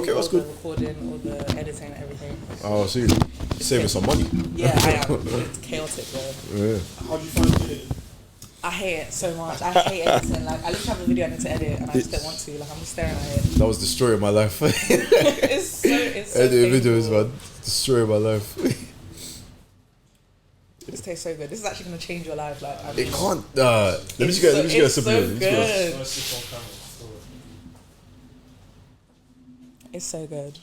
Okay, that's all good. the recording, all the editing, everything. Oh, so you're saving some money. Yeah, I am. It's chaotic though. Yeah. How do you find it? I hate it so much. I hate editing. Like, I literally have a video I need to edit and I just don't want to. Like, I'm just staring at it. That was destroying my life. it's so Editing painful. videos, man. Destroying my life. This tastes so good. This is actually going to change your life. Like, I It mean, can't. Let me just get a sip of it. good. Let's sit on camera. It's so good.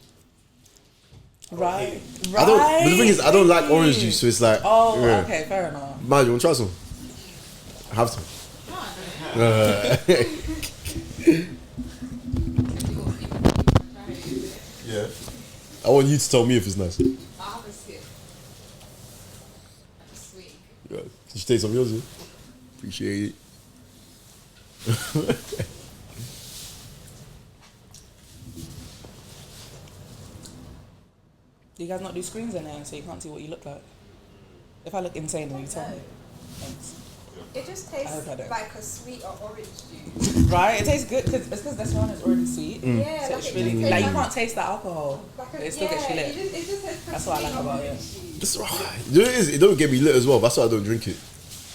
Right. I don't. But the thing is, I don't like orange juice, so it's like. Oh, yeah. okay, fair enough. Man, you want to try some? I have some. Yeah. I want you to tell me if it's nice. I'll have a sip. That's sweet. Yeah. Can you taste some of yours? Yeah? Appreciate it. Do you guys not do screens in there so you can't see what you look like? If I look insane, then you tell me. Thanks. It just I hope tastes I don't. like a sweet or orange juice. Right? It tastes good because this one is already sweet. Yeah, So like it's it really just like you tastes can't taste the alcohol. like But it still gets you lit. it just tastes That's what I like about it. That's right. You know what it is? It don't get me lit as well. That's why I don't drink it.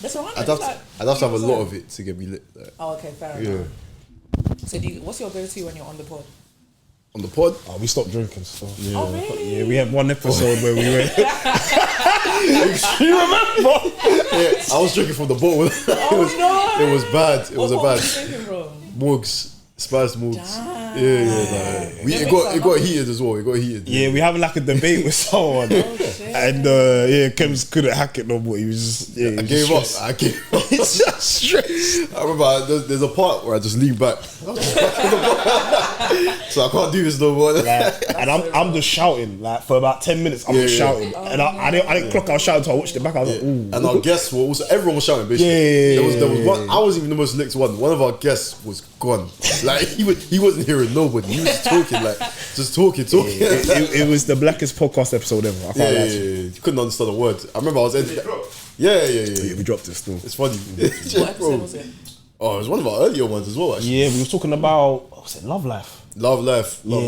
That's alright. I'd have to have a lot of it to get me lit. Like, Oh, okay, fair yeah. enough. So what's your go-to when you're on the pod? On the pod. Oh, we stopped drinking stuff. Yeah. Oh, really? Yeah, we had one episode where we went. You remember? Yeah, I was drinking from the bottle. No! It was bad. It was a What bad. was you drinking from? Mugs, spiced mugs. Damn. Yeah. Like, it got heated as well. It got heated. Yeah, we having like a debate with someone, shit. and Kems couldn't hack it no more. He was just, I gave up. It's just stressed. I remember there's a part where I just lean back. So I can't do this no more. Like, and I'm just shouting like for about 10 minutes. I'm just shouting, and I didn't clock. I was shouting, so I watched it back. I was like, ooh. And our guests were also, everyone was shouting basically. There was one. I wasn't even the most licked one. One of our guests was gone. Like he wasn't hearing nobody. He was just talking like just talking. It was the blackest podcast episode ever. I can't lie to you. You couldn't understand a word. I remember I was editing. Yeah. We dropped it still. It's funny. What episode was it? Oh, it was one of our earlier ones as well. Actually. Yeah, we was talking about what was it, love life. Love life. Yeah.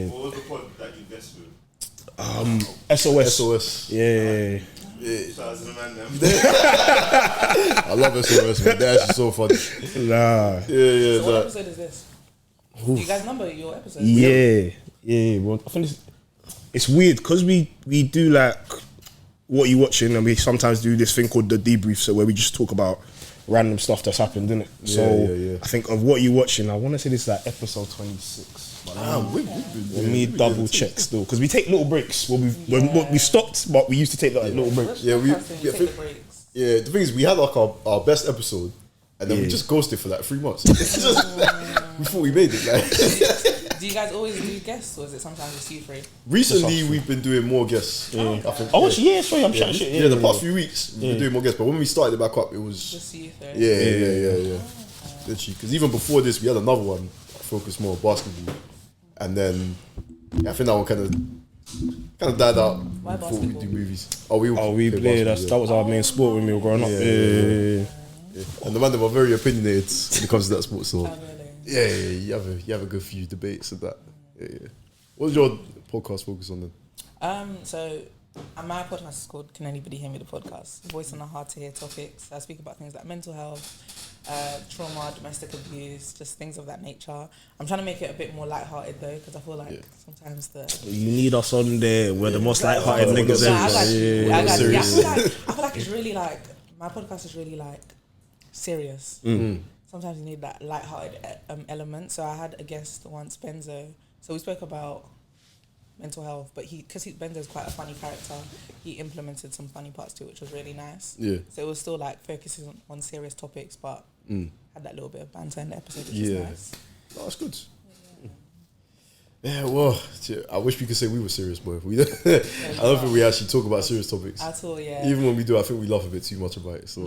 What was the pod that you guessed with? SOS. Yeah. Shout out to the man them. I love SOS, man. They're actually so funny. Nah. Yeah. So what episode is this? Do you guys number your episodes? Yeah. Well, I think it's weird because we do like what you watching, and we sometimes do this thing called the debrief, so where we just talk about random stuff that's happened, innit? So I think of what you watching, I want to say this is like episode 26. Let me double check still, because we take little breaks. When we stopped, but we used to take like little breaks. Yeah, Take the breaks. Yeah, the thing is, we had like our best episode, and then we just ghosted for like 3 months. It's just, we thought we made it. Like. Do you guys always do guests, or is it sometimes just you three? Recently, we've been doing more guests. I think. Oh, yeah, sorry, I'm chatting shit. Yeah, the past few weeks we've been doing more guests, but when we started it back up, it was Just you three. yeah. Literally, because even before this, we had another one focused more on basketball, and then I think that one kind of died out Why before we basketball? do movies. We played. That was our main sport when we were growing up. Yeah. And the man, they were very opinionated when it comes to that sport. So Oh, really? you have a good few debates and that. Yeah. What does your podcast focus on then? So my podcast is called Can Anybody Hear Me, the podcast, voicing the hard to hear topics. I speak about things like mental health, trauma, domestic abuse, just things of that nature. I'm trying to make it a bit more lighthearted though, because I feel like sometimes You need us on there. We're the most light-hearted niggas ever. I feel like it's really like my podcast is really like serious. Sometimes you need that light-hearted element. So I had a guest once, Benzo. So we spoke about mental health, but because Benzo's quite a funny character, he implemented some funny parts too, which was really nice. Yeah. So it was still like focusing on serious topics, but had that little bit of banter in the episode, which was nice. Oh, that's good. Yeah, well, I wish we could say we were serious, but I don't think we actually talk about serious topics. At all, yeah. Even when we do, I think we laugh a bit too much about it. So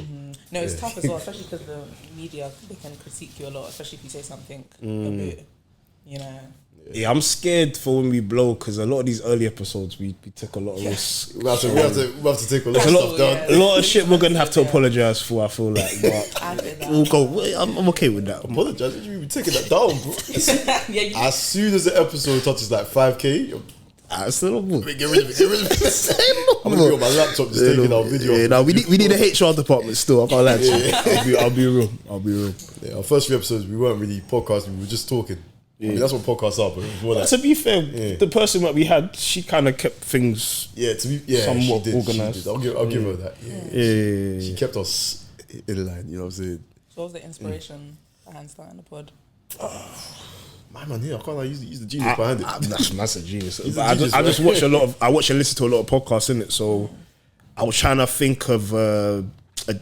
No, it's tough as well, especially because the media, they can critique you a lot, especially if you say something a bit, you know. Yeah, I'm scared for when we blow because a lot of these early episodes we took a lot of risks. We have to take a lot of Cancel, stuff down. yeah. A lot of shit we're gonna have to apologize for. I feel like, but I feel that. we'll go. I'm okay with that. Apologize. You be taking that down, bro. Yeah, you As soon as the episode touches like 5K, I still don't. get rid of it. I'm gonna be on my laptop just taking our video. Yeah, no, we need a HR department still. I can't lie to you. I'll be real. Yeah, our first few episodes, we weren't really podcasting. We were just talking. I mean, that's what podcasts are. But it was more like, To be fair, the person that we had, she kind of kept things. Somewhat she organised. did. I'll give her that. Yeah. She kept us in line. You know what I'm saying? So what was the inspiration behind starting the pod? My man here, I can't use the genius behind it. That's a genius. He's But a genius, I just man. watch a lot of. I watch and listen to a lot of podcasts in it. So I was trying to think of a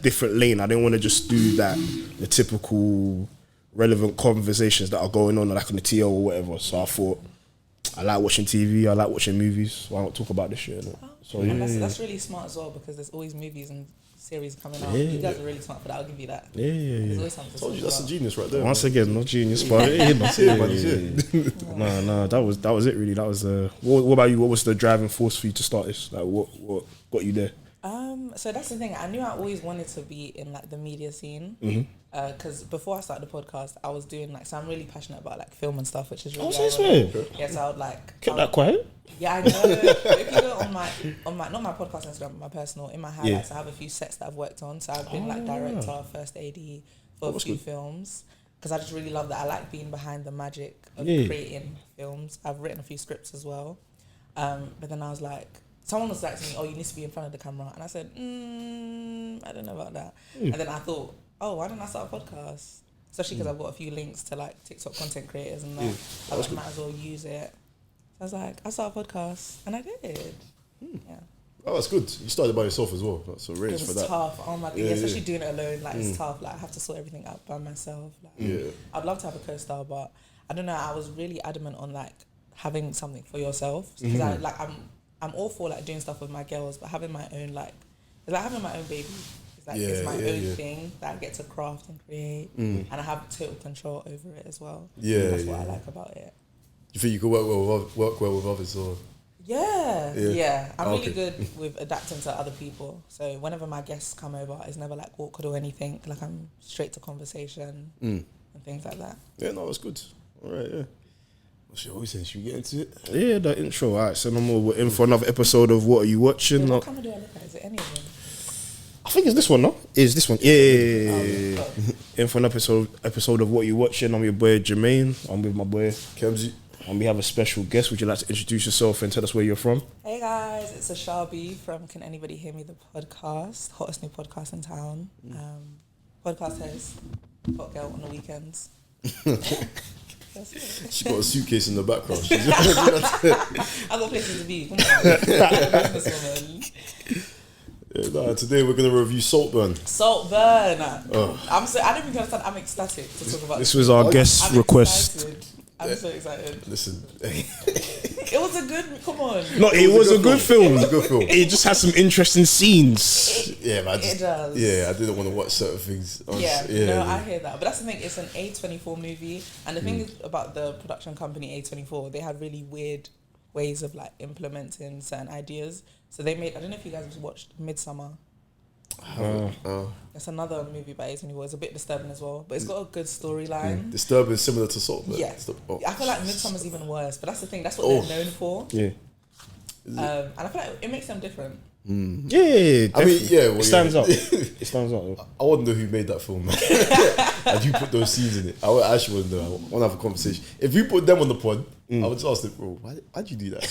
different lane. I didn't want to just do that the typical relevant conversations that are going on like on the TL or whatever. So I thought I like watching TV. I like watching movies. Why not talk about this shit? Innit? So And that's really smart as well because there's always movies and series coming out. You guys are really smart for that. I'll give you that. There's always something to Told you talk that's a about. genius right there. Once again, not genius, but man. no, that was it really. That was what about you? What was the driving force for you to start this? Like what got you there? So that's the thing. I knew I always wanted to be in like the media scene. Because before I started the podcast, I was doing like, so I'm really passionate about like film and stuff, which is really. Yeah, so I would like Kept that quiet. Yeah, I know. But if you go on my not my podcast Instagram, but my personal, in my highlights, I have a few sets that I've worked on. So I've been like director, first AD for a few films because I just really love that. I like being behind the magic of creating films. I've written a few scripts as well, but then I was like, someone was like to me, "Oh, you need to be in front of the camera," and I said, "I don't know about that." And then I thought, "Oh, why don't I start a podcast?" Especially because I've got a few links to like TikTok content creators and that. I was like, might as well use it. I was like, I'll start a podcast, and I did. Yeah. Oh, that's good. You started by yourself as well. That's a It race was for that. tough. Oh my god, especially doing it alone. Like it's tough. Like I have to sort everything out by myself. Like, I'd love to have a co-star, but I don't know. I was really adamant on like having something for yourself because I'm all for like doing stuff with my girls, but having my own like it's like having my own baby. It's like it's my own thing that I get to craft and create, and I have total control over it as well. That's what I like about it. You think you could work well with others, or? Yeah. I'm really good with adapting to other people. So whenever my guests come over, it's never like awkward or anything. Like I'm straight to conversation and things like that. Yeah, no, that's good. All right, yeah. What's your always saying? Should we get into it? Yeah, the intro. All right, so no more. We're in for another episode of What Are You Watching? What camera do I look at? Is it any of them? I think it's this one, no? It's this one. Yeah. In for an episode of What You Watching. I'm your boy Jermaine. I'm with my boy Kemsy. and we have a special guest. Would you like to introduce yourself and tell us where you're from? Hey guys, it's Ashabi from Can Anybody Hear Me, the podcast, hottest new podcast in town. Podcast host, hot girl on the weekends. That's it. She got a suitcase in the background. She's I've got places to be. Come on. Businesswoman. Today we're gonna review Saltburn. Saltburn. I don't even understand. I'm ecstatic to talk about This was our guest request. Excited. I'm so excited. Listen, It was a good. Come on. No, it was a good film. It was a good film. It just has some interesting scenes. Yeah, man. It does. Yeah, I didn't want to watch certain things. I hear that. But that's the thing. It's an A24 movie, and the thing is about the production company A24. They had really weird ways of like implementing certain ideas. So they made. I don't know if you guys have watched Midsummer. It's another movie by A24. It's a bit disturbing as well, but it's got a good storyline. Disturbing, similar to Saltburn. Yeah. I feel like Midsummer's even worse, but that's the thing. That's what they're known for. Yeah. And I feel like it makes them different. Yeah, I mean, it stands out. It stands out. I want to know who made that film, man. And you put those scenes in it. I actually want to know. I want to have a conversation. If you put them on the pod, I would just ask them, bro, why'd you do that?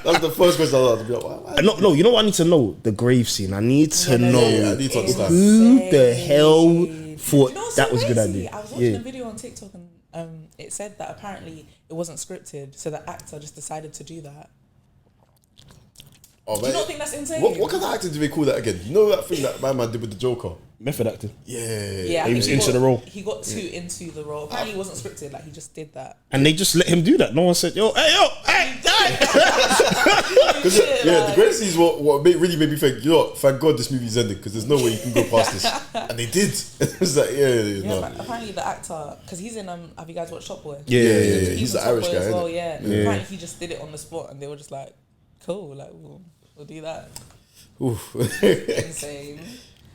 That's the first question I was to be like, why? No, you know what I need to know? The grave scene. I need to know I need to understand. who the hell thought You know what's that so was a good crazy? idea. I was watching a video on TikTok and it said that apparently it wasn't scripted, so the actor just decided to do that. Oh, Do you not think that's insane? What kind of acting do they call that again? You know that thing that my man did with the Joker? Method acting. Yeah, I He think was into the role. He got too into the role. Apparently, it wasn't scripted. Like he just did that. And they just let him do that. No one said, hey, Yeah, the great scene is what really made me think, you know what, thank God this movie's ended because there's no way you can go past this. And they did. It was like, no. Like, apparently the actor, because he's in, have you guys watched Shop Boy? Yeah. He's the in Irish Shop guy, Boy as well, isn't yeah. Apparently he just did it on the spot and they were just like, cool, like, we'll do that. Oof. Insane.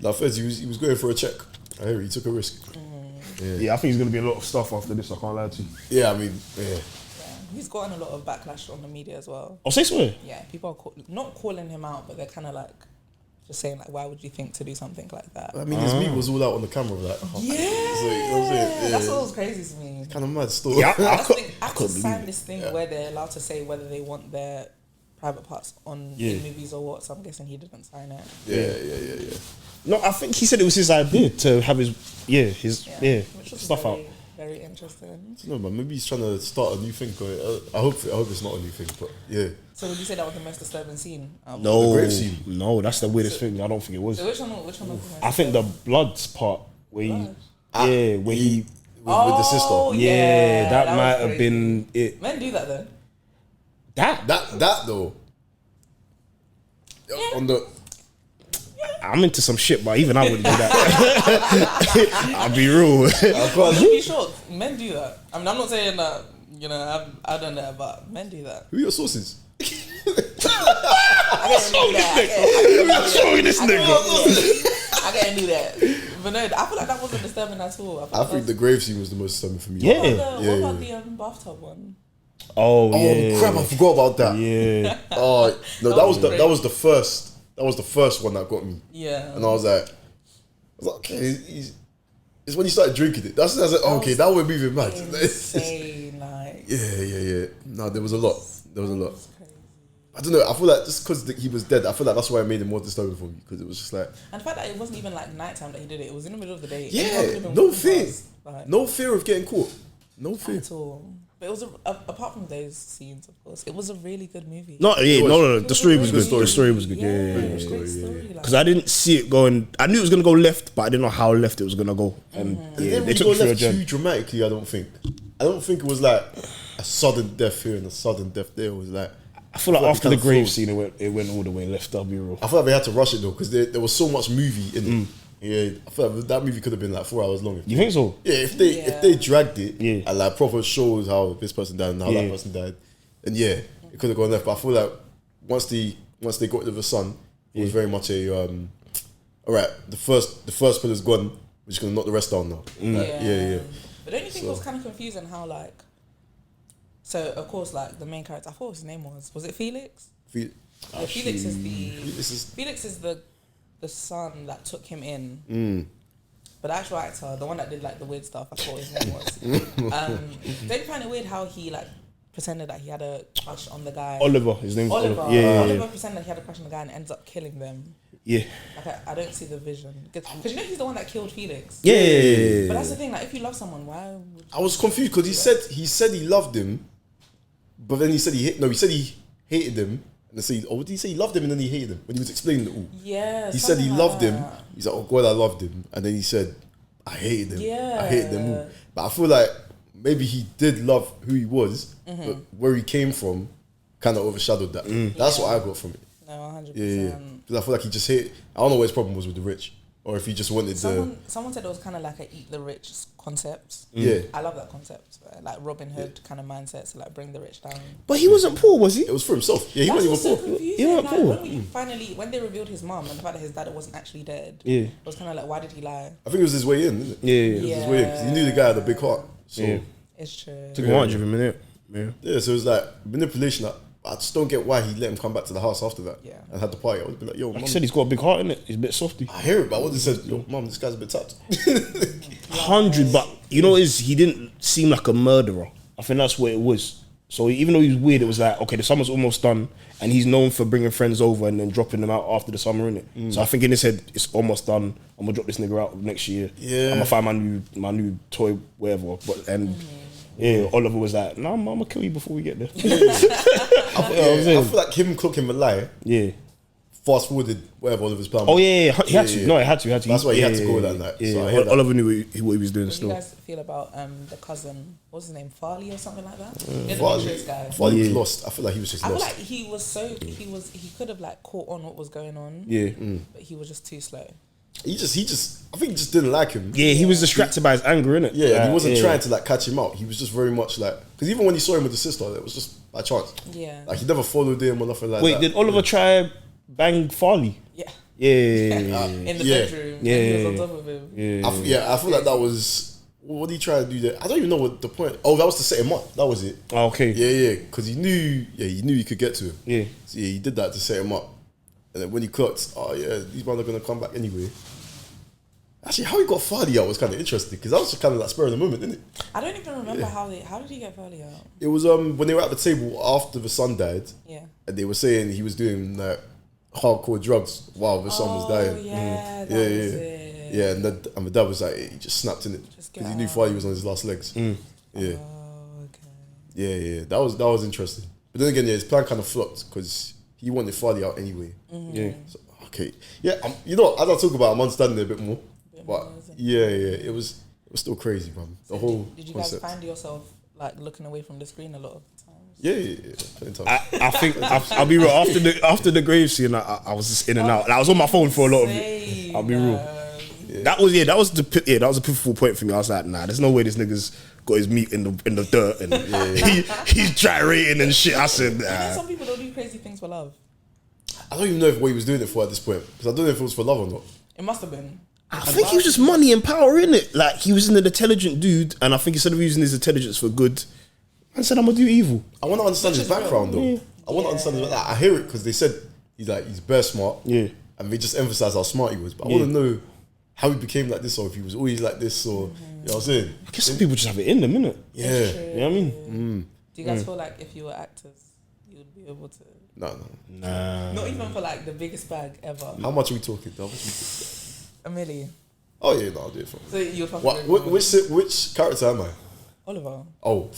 Now, first, he was going for a check. I hear he took a risk. Yeah, I think he's gonna be a lot of stuff after this. I can't lie to you. Yeah, I mean, yeah. Yeah. He's gotten a lot of backlash on the media as well. I'll say so. Yeah, people are not calling him out, but they're kind of like just saying like, why would you think to do something like that? I mean, his meat was all out on the camera. Like, Yeah, so, you know what I'm saying? that's what was crazy to me. Kind of mad story. Yeah, Actors sign this thing where they're allowed to say whether they want their private parts on in movies or what. So I'm guessing he didn't sign it. Yeah. No, I think he said it was his idea to have his Which was stuff out. Very interesting. No, man, maybe he's trying to start a new thing. I hope it's not a new thing, but yeah. So would you say that was the most disturbing scene? No, The grave scene. no, that's the weirdest thing. I don't think it was. So which one was the most I think the bloods part where Blood? where he With the sister. yeah, that was might have crazy. been it. Men do that though. That though. On the I'm into some shit, but even I wouldn't do that. I'll be real. I can't- To be sure, men do that. I mean, I'm not saying that, you know, I've done that, but men do that. Who are your sources? I can't do that. What's wrong with this nigga? I can't do that. But no, I feel like that wasn't disturbing at all. I think the grave scene was the most disturbing for me. Yeah. What about the bathtub one? Oh Oh yeah. crap! I forgot about that. Yeah. Oh no, That was that was the first. That was the first one that got me. Yeah. And I was like, okay, it's when you started drinking it. That's like, oh, okay, that would be even mad. Insane, like. Yeah. No, there was a lot. There was a lot. It's crazy. I don't know. I feel like just because he was dead, I feel like that's why it made it more disturbing for me because it was just like, And the fact that it wasn't even like nighttime that he did it, it was in the middle of the day. yeah, Everyone could've been no walking fear, past, like, no fear of getting caught, no fear. at all. But it was apart from those scenes, of course, it was a really good movie. No, the story was good. Story. The story was good. Yeah, Yeah. great story. Like, Because I didn't see it going. I knew it was gonna go left, but I didn't know how left it was gonna go. And It yeah, didn't they really took go me through a left too journey. dramatically. I don't think it was like a sudden death here and a sudden death there. It was like I feel like they after the kinda grave flowed. scene, it went all the way left. I'll be real. I feel like they had to rush it though because there was so much movie in it. Yeah, I feel like that movie could have been like 4 hours long. You think so? Yeah, if they dragged it and like proper shows how this person died and how that person died, then yeah, it could have gone left. But I feel like once they got rid of the son, it was very much a all right. The first pillar's gone. We're just gonna knock the rest down now. Like, yeah. But don't you think it was kind of confusing how like? So of course, like the main character, I forgot what his name was. Was it Felix? Felix is the son that took him in. But the actual actor, the one that did like the weird stuff, I forgot his name was. Don't you find it weird how he like pretended that he had a crush on the guy? Oliver, his name's Oliver. Oliver. Yeah. Oliver pretended that he had a crush on the guy and ends up killing them. Yeah. Like I don't see the vision because you know he's the one that killed Felix. Yeah. But that's the thing. Like if you love someone, why would I was confused because he said he loved him, but then he said he hated him. And they say, did he say he loved him and then he hated him when he was explaining it all? Yeah. He said he something loved like him. that. He's like, oh God, I loved him. And then he said, I hated him. Yeah. I hated them all. But I feel like maybe he did love who he was, but where he came from kind of overshadowed that. That's what I got from it. No, 100%. Yeah. Because I feel like he just hated. I don't know what his problem was with the rich, or if he just wanted Someone said it was kind of like a eat the rich concept. Yeah. I love that concept, like Robin Hood kind of mindset to like bring the rich down. But he wasn't poor, was he? It was for himself. Yeah, he That's wasn't even what's so poor. confusing. He wasn't like, poor. when they revealed his mum and the fact that his dad wasn't actually dead, Yeah. it was kind of like, why did he lie? I think it was his way in, isn't it? Yeah. It was his way in because he knew the guy had a big heart. So Yeah. It's true. Took advantage of him, innit? Yeah. yeah, so it was like manipulation. I just don't get why he let him come back to the house after that. Yeah. And had the party. I would be like, yo, Like mum. I said, he's got a big heart, innit? He's a bit softy. I hear it, but I would have said, yo, mum, this guy's a bit tapped. 100, but you know, he didn't seem like a murderer. I think that's what it was. So even though he was weird, it was like, okay, the summer's almost done, and he's known for bringing friends over and then dropping them out after the summer, innit? So I think in his head, it's almost done. I'm gonna drop this nigga out next year. Yeah. I'm gonna find my new toy, whatever. Yeah, Oliver was like, nah, I'm gonna kill you before we get there. I feel like him cooking the lie Yeah. fast forwarded whatever Oliver's plan. Oh was. yeah, he had to. No, he had to. That's why he had to go that night. Yeah, So I hear that. Oliver knew what he was doing. What do Still, you guys feel about the cousin? What's his name? Farley or something like that? Yeah, the Farley Patriots guy. Farley was lost. I feel like he was just I feel lost. like he could have like caught on what was going on. yeah, But he was just too slow. He just I think he just didn't like him. yeah, he was distracted by his anger, innit? Yeah, and he wasn't trying to like catch him out. He was just very much like, because even when he saw him with the sister, it was just by chance. Yeah. Like he never followed him or nothing like Wait, that. did Oliver try bang Farley? Yeah. Yeah, In the Yeah. bedroom. Yeah. And he was on top of him. yeah. I feel like that was, what did he try to do there? I don't even know what the point. Oh, that was to set him up. That was it. Oh, okay. Yeah, because he knew he could get to him. Yeah. So he did that to set him up. And then when he clocked, oh yeah, these men are gonna come back anyway. Actually, how he got Farley out was kind of interesting because that was just kind of like spur of the moment, didn't it? I don't even remember how did he get Farley out? It was when they were at the table after the son died, Yeah. and they were saying he was doing like hardcore drugs while the son was dying. Yeah, that Yeah, was yeah. it. Yeah, and the dad was like, he just snapped in it Just get because he knew out. Farley was on his last legs. Yeah, Oh, okay. yeah, that was interesting. But then again, yeah, his plan kind of flopped because he wanted Farley out anyway. Yeah. So, okay, yeah, you know, as I talk about, I'm understanding it a bit more. But more, isn't it? yeah, it was still crazy, man. The whole Did you concept. guys find yourself like looking away from the screen a lot of times? Yeah. Plenty of times. I think I'll be real. After the grave scene, I was just in and out. Like, I was on my phone for a lot of it. I'll be real. That was the pivotal point for me. I was like, nah, there's no way this nigga's got his meat in the dirt and he's gyrating and shit. I said, You know, nah. some people don't do crazy things for love. I don't even know what he was doing it for at this point because I don't know if it was for love or not. It must have been. I think he was just money and power in it. Like he was an intelligent dude, and I think instead of using his intelligence for good, man said, "I'm gonna do evil." I want to understand his Which is background real. though. I want to understand his background. I hear it because they said he's bare smart. Yeah. And they just emphasized how smart he was. But I want to know how he became like this, or if he was always like this, or you know what I'm saying? I guess some people just have it in them, innit? Yeah. It's true. You know what I mean? Do you guys feel like if you were actors, you would be able to? No. Nah. Not even for like the biggest bag ever. How much are we talking? How much are we talking? A million. Oh yeah, no, I'll do it for. So you'd fucking What? go for Which character am I? Oliver. Oh.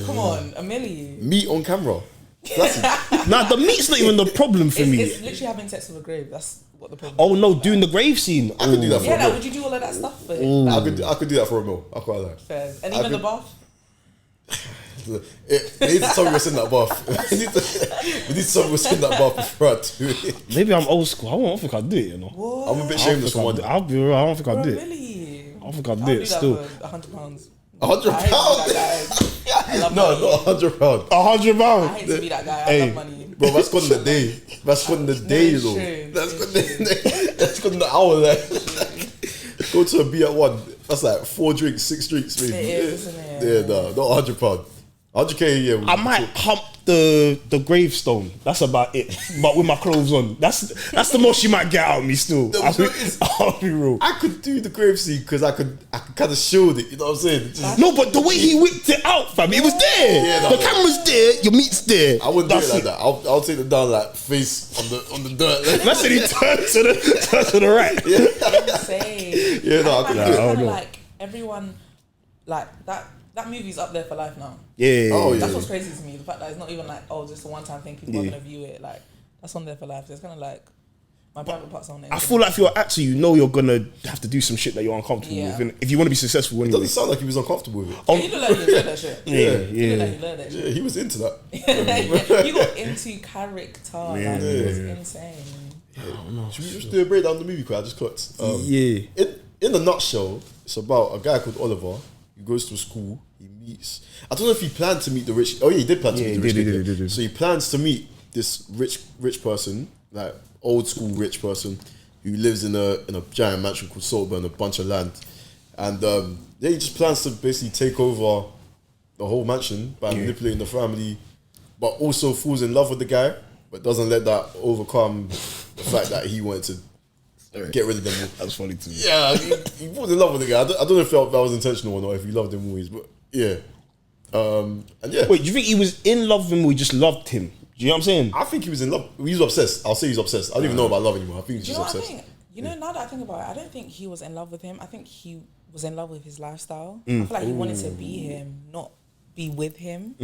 Come on, a million. Me on camera. Nah, the meat's not even the problem for me. It's literally having sex with a grave. That's what the problem. Oh no, doing the grave scene. I could do that for Yeah, a like, mil. would you do all of that stuff for I could do that for a mil. I quite like. Fairs. And I even the could- bath? They need to tell me what's in that bath. we need to tell me what's in that bath before I do it. Maybe I'm old school. I don't think I'd do it, you know. What? I'm a bit I don't shameless think for I'd one. do it. I'll be real. I don't think For I'd a do it. million. I don't think I'd I'll do do it that still. for £100. £100? I hate to be that guy. I love No, money. not £100. £100. I hate to be that guy. I Hey. love money. Bro, that's gone in the day. That's gone in the day, it's though. true. That's gone in the that's gone in the hour. Like, go to a B at one. That's like 4 drinks, 6 drinks, maybe. It is, isn't it? Yeah, no, not £100. 100k, yeah. I might hump the gravestone. That's about it. But with my clothes on. That's the most you might get out of me still. No, I'll be real. I could do the grave scene because I could kind of shield it. You know what I'm saying? Just- No, but the way he whipped it out, fam, it was there. Yeah, no, the no. camera's there, your meat's there. I wouldn't do That's it like that. I'll take them down like face on the dirt. That's when he turned to the right. Insane. Yeah, no, I could do it. Kind of like everyone, like that movie's up there for life now. Yeah. Oh, yeah. That's what's crazy to me. The fact that it's not even like, oh, just a one-time thing. People are Yeah. gonna view it. Like that's on there for life. It's kind of like my private part's on it. I feel like if you're an actor, you know you're gonna have to do some shit that you're uncomfortable Yeah. with. And if you want to be successful, It anyway. doesn't sound like he was uncomfortable with it. Yeah, you look like you learned that shit. Yeah, You look yeah. like you learned that shit. Yeah, he was into that. You got into character. Like, it was insane. Should we just do a breakdown of the movie? Cause I just clocked. Yeah. In a nutshell, it's about a guy called Oliver. He goes to school. He meets. I don't know if he planned to meet the rich. Oh yeah, he did plan to Yeah, meet he the rich. did, he kid, did, he yeah. did. So he plans to meet this rich person, like old school rich person, who lives in a giant mansion called Saltburn, a bunch of land, and yeah, he just plans to basically take over the whole mansion by manipulating the family, but also falls in love with the guy, but doesn't let that overcome the fact that he wanted to get rid of them all. That's funny to me. Yeah, he falls in love with the guy. I don't know if that was intentional or not, if he loved him always, but yeah. And yeah. Wait, do you think he was in love with him or he just loved him? Do you know what I'm saying? I think he was in love. He was obsessed. I'll say he's obsessed. I don't even know about love anymore. I think he's Do you just know what I obsessed. think? You know, now that I think about it, I don't think he was in love with him. I think he was in love with his lifestyle. I feel like he wanted to be him, not be with him.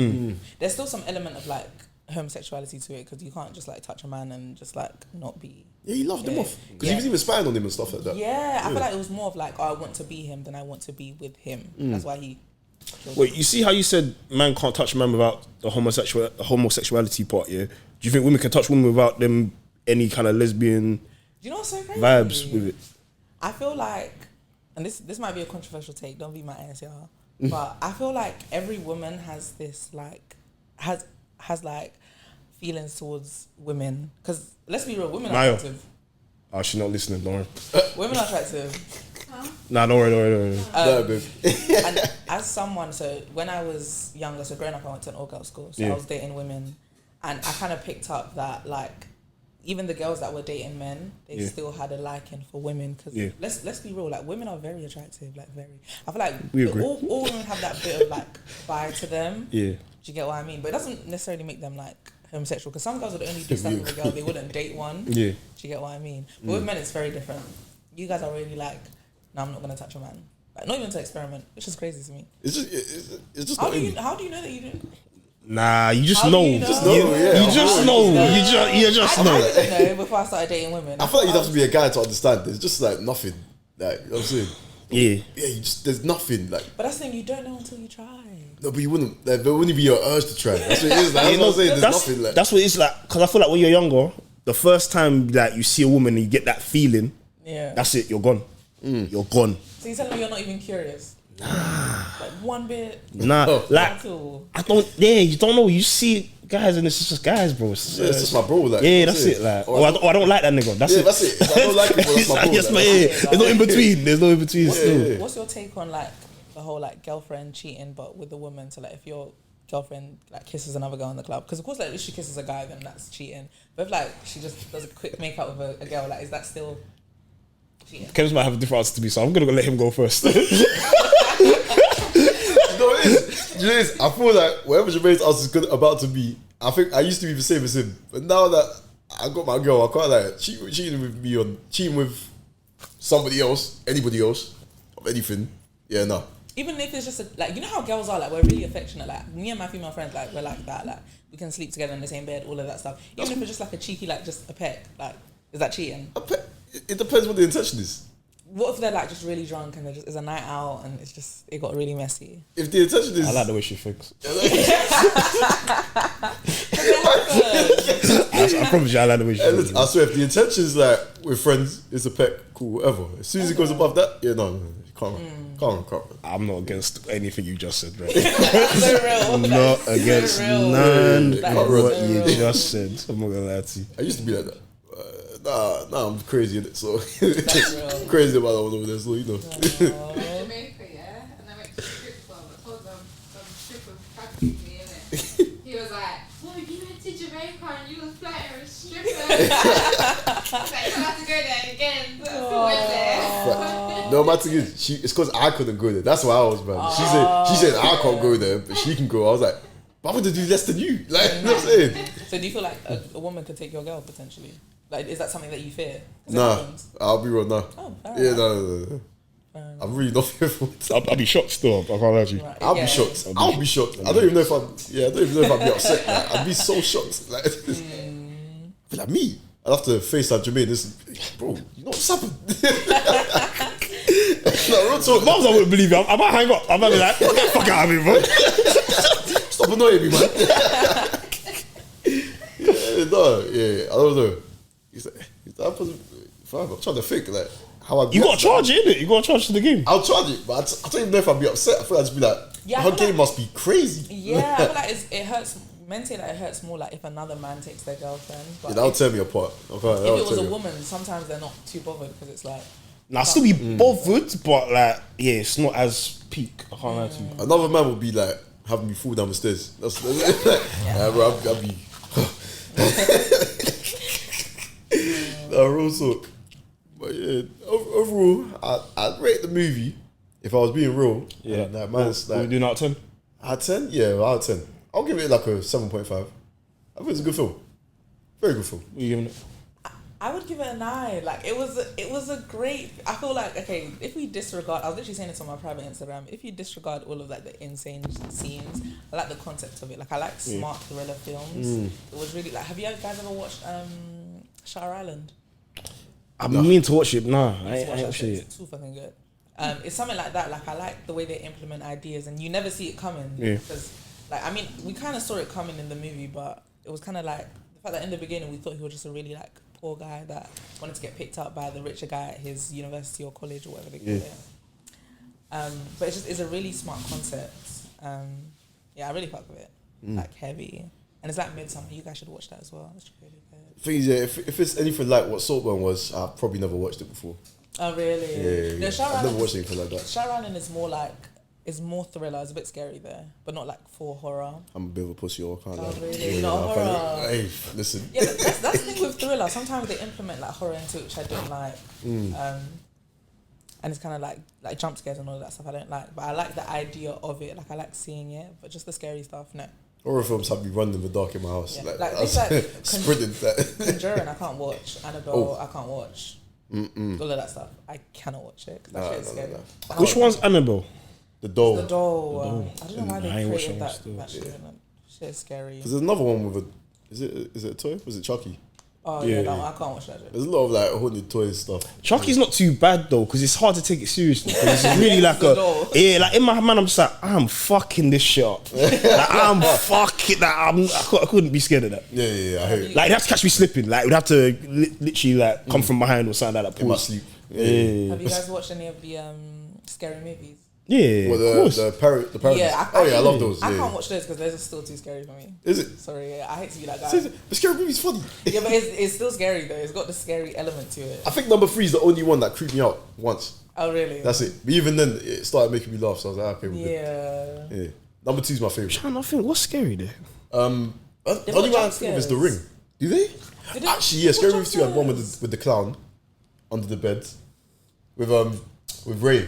There's still some element of like homosexuality to it, because you can't just like touch a man and just like not be. Yeah, he laughed him off because he was even spying on him and stuff like that. Yeah, I feel like it was more of like, oh, I want to be him than I want to be with him. That's why he. Wait, you see how you said man can't touch a man without the homosexuality part? Yeah. Do you think women can touch women without them any kind of lesbian? Do you know what's so crazy? Vibes with it. I feel like, and this might be a controversial take. Don't be my ass, y'all. But I feel like every woman has this like has like feelings towards women, because let's be real, women are Mayo. attractive. Oh, she's not listening. Don't worry. Women are attractive. Nah, don't worry. No, babe. And as someone, so when I was younger, so growing up, I went to an all-girls school, so I was dating women, and I kind of picked up that like even the girls that were dating men, they still had a liking for women, because let's be real, like women are very attractive, like very. I feel like all women have that bit of like bi to them. Yeah. Do you get what I mean? But it doesn't necessarily make them like homosexual, because some girls would only do stuff with a girl, they wouldn't date one. Yeah. Do you get what I mean? But with men, it's very different. You guys are really like, no, I'm not gonna touch a man. Like, not even to experiment, which is crazy to me. It's just. How do you know that you didn't? Nah, you just know. You just know. You just know. You just know. I didn't know before I started dating women. I feel like you'd have to be a guy to understand. There's just like nothing. Like, you know what I'm saying? Yeah, you just, there's nothing like. But that's the thing, you don't know until you try. No, but you wouldn't. Like, there wouldn't be your urge to try. That's what it is. Like, that's what I'm saying. There's nothing like. That's what it's like. Because I feel like when you're younger, the first time that you see a woman and you get that feeling, that's it. You're gone. You're gone. So you telling me you're not even curious? Nah. Like one bit. Nah. Like I don't. Yeah, you don't know. You see guys and it's just guys, bro. It's just my bro. Like, yeah, that's it. Like, I don't like that nigga. That's it. That's it. If I don't like him, bro, that's my bro. Yes, man. There's no in between. There's no in between. What's your take on like the whole like girlfriend cheating, but with the woman? So like, if your girlfriend like kisses another girl in the club, because of course like if she kisses a guy, then that's cheating. But if like she just does a quick make out with a girl, like is that still cheating? Kevin might have a different answer to me, so I'm gonna let him go first. You know what it is? I feel like whatever Jermaine's answer is about to be, I think I used to be the same as him, but now that I got my girl, I can't like cheating with somebody else, anybody else, of anything. Yeah, no. Even if it's just like, you know how girls are, like we're really affectionate, like me and my female friends, like we're like that, like we can sleep together in the same bed, all of that stuff. Even if it's just like a cheeky, like just a peck, like is that cheating? It depends what the intention is. What if they're like just really drunk and it's a night out and it got really messy? If the intention is, I like the way she thinks. I promise you, I like the way she thinks. I swear, if the intention is like we're friends, it's a peck, cool, whatever. As soon as it goes above that, yeah, no, can't. I'm not against anything you just said, right? So real. I'm not against none of what you real. just said. I'm not gonna lie to you. I used to be like that. Nah, I'm crazy in it, so crazy about all over there, so you know. Jamaica, yeah, and I went to a strip club. I told them some stripper practiced me in it. He was like, "Oh, you went to Jamaica and you was flirting with strippers." I was like, "You have to go there again." So I went there. No, my thing is, it's because I couldn't go there. That's why I was bad. She said I can't go there, but she can go. I was like, but I'm gonna do less than you. Like, you know what I'm saying? So do you feel like a woman could take your girl potentially? Like, is that something that you fear? Nah, I'll be real. Nah. Oh, yeah, no. I'm really not fearful. I'll be shocked still. I can't lie to you. Right, I'll be shocked. I'll be shocked. I don't even know if I'm. Yeah, I don't even know if I'd be upset. Like, I'd be so shocked. Like, but like me, I'd have to FaceTime Jermaine. Bro, you know what's happened? No, real talk. Moms, I wouldn't believe you. I might hang up. I might be like, what the fuck out of me, bro? Stop annoying me, man. I don't know. He's like, I'm trying to think like how I. You got to charge it, innit? You got to charge to the game. I'll charge it, but I don't even know if I'd be upset. I feel I'd just be like, her game must be crazy. Yeah, I feel like it hurts. Men say that it hurts more like if another man takes their girlfriend. But yeah, that'll tear me apart. If it was a woman, sometimes they're not too bothered because it's like. Nah, I'll still be bothered, but like, yeah, it's not as peak. I can't lie to you. Another man would be like having me fall down the stairs. That's bro, I'll be. No, real talk. But yeah, overall, I'd rate the movie if I was being real. Yeah, that man's like. Are we doing out of 10? Out of 10? Yeah, out of 10. I'll give it like a 7.5. I think it's a good film. Very good film. What are you giving it? I would give it a 9. Like it was a great. I feel like okay, if we disregard, I was literally saying this on my private Instagram. If you disregard all of like the insane scenes, I like the concept of it. Like I like smart thriller films. It was really like. Have you guys ever watched Shutter Island? I mean to watch it. Nah, I Watch ain't that actually. shit. It's too fucking good. It's something like that. Like I like the way they implement ideas, and you never see it coming. Yeah. Because, like, I mean, we kind of saw it coming in the movie, but it was kind of like the fact that in the beginning we thought he was just a really like poor guy that wanted to get picked up by the richer guy at his university or college or whatever they call it. But it's a really smart concept. Yeah, I really fuck with it. Like heavy, and it's like Midsummer. You guys should watch that as well. It's really good. Thing is, yeah, if it's anything like what Saltburn was, I've probably never watched it before. Oh really? Yeah. I've never watched anything like that. Shutter Island is more like more thriller. It's a bit scary there, but not like full horror. I'm a bit of a pussy, or I can't. Oh, really? Not horror. Hey, listen. Yeah, that's the thing with thriller. Sometimes they implement like horror into it, which I don't like. And it's kind of like jump scares and all that stuff I don't like. But I like the idea of it. Like I like seeing it, but just the scary stuff, no. Horror films have me running in the dark in my house. Yeah. Like Like, I was sprinting. Conjuring, I can't watch. Annabelle, I can't watch. All of that stuff, I cannot watch it. 'Cause that shit is scary. Which one's Annabelle? The doll. The doll. I don't know why I they ain't created watching that. still. That shit. Shit is scary. Because there's another one with a. Is it a toy? Was it Chucky? Oh Yeah, yeah, yeah. that one, I can't watch that shit. There's a lot of like haunted toys stuff. Chucky's not too bad though, because it's hard to take it seriously. 'Cause it's really like a doll. like in my mind I'm just like I'm fucking this shit up. Like, I'm fucking that. I couldn't be scared of that. Yeah, I hear it. Like it'd have to catch me slipping. Like it would have to literally like come from behind or something like that. In my Pause. sleep. Yeah. Have you guys watched any of the scary movies? Yeah, Well, of course. the parodies. Yeah, I love those. I yeah. can't watch those because those are still too scary for me. Is it? Sorry, I hate to be that guy. The scary movie's funny. Yeah, but it's still scary though. It's got the scary element to it. I think number 3 is the only one that creeped me out once. Oh really? That's it. But even then, it started making me laugh. So I was like, okay, we're Yeah. good. Yeah. Number 2 is my favorite. trying to think what's scary there. The only got one I jump think of is The scares. Ring. Do they? They do- Actually, yeah. what Scary jump Movie 2 had one scares? with the clown under the bed with Ray.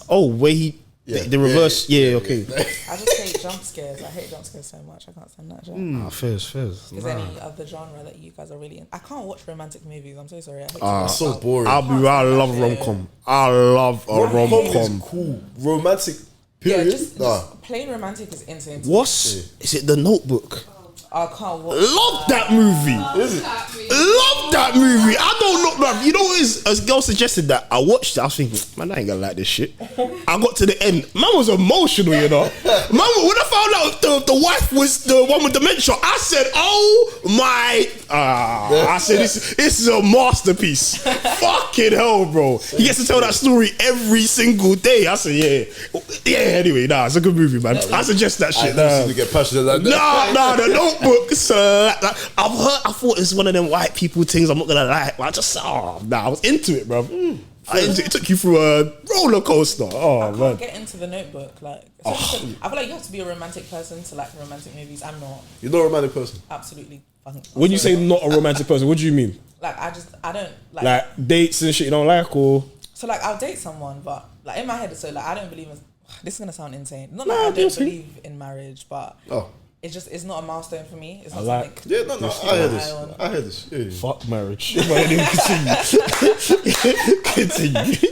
Oh, where he the reverse. Yeah, okay. I just hate jump scares. I hate jump scares so much. I can't stand that shit. Fairs. Is there any other genre that you guys are really in? I can't watch romantic movies. I'm so sorry. I hate That's so boring. I love rom-com. I love a Rom-com is rom-com. cool. Romantic yeah, period. just plain romantic is insane. to me. Is it The Notebook? I can't watch. Love that movie. Is it? Love that movie. I don't know, bruv. You know what is? A girl suggested that. I watched it. I was thinking, man, I ain't gonna like this shit. I got to the end. Man was emotional, you know. Man, when I found out the wife was the one with dementia, I said, oh my. I said, this is a masterpiece. Fucking hell, bro. He gets to tell that story every single day. I said, yeah. Anyway, it's a good movie, man. I suggest that I shit. never seen you get passionate like that. No, The Notebook, sir. I thought it was one of them white people things I'm not gonna like, but I was into it, bro. It took you through a roller coaster. Oh, I man. can't get into The Notebook. Like, especially 'cause I feel like you have to be a romantic person to like romantic movies. I'm not. You're not a romantic person. Absolutely fucking. When you say not a romantic person, what do you mean? Like, I don't like. Like dates and shit you don't like, or? So like, I'll date someone, but like in my head, so like I don't believe in. This is gonna sound insane. Not Nah, like I don't listen. believe in marriage, but Oh. it's not a milestone for me. It's not like- something. Yeah, no. I hear this. on. I hear this. Yeah. Fuck marriage. Continue.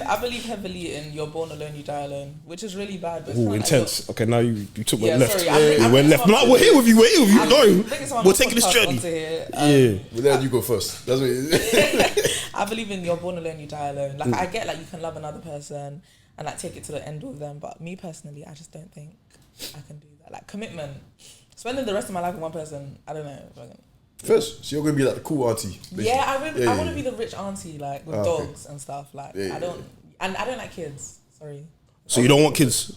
I believe heavily in "You're born alone, you die alone," which is really bad. But it's Ooh, kinda like intense. Okay, now you took Yeah, one left. sorry, I'm You went left. someone- No, we're here with you. I'm No, bringing someone we're on taking this podcast journey. onto here. Yeah. We're letting you go first. That's what it is. I believe in "You're born alone, you die alone." Like I get like you can love another person and like take it to the end with them, but me personally, I just don't think I can do that. Like commitment, spending the rest of my life with one person, I don't know. First, so you're gonna be like the cool auntie. Basically. Yeah, I want Yeah. to be the rich auntie, like with Okay. dogs and stuff. Like Yeah, I don't, and I don't like kids. Sorry. So you don't want kids?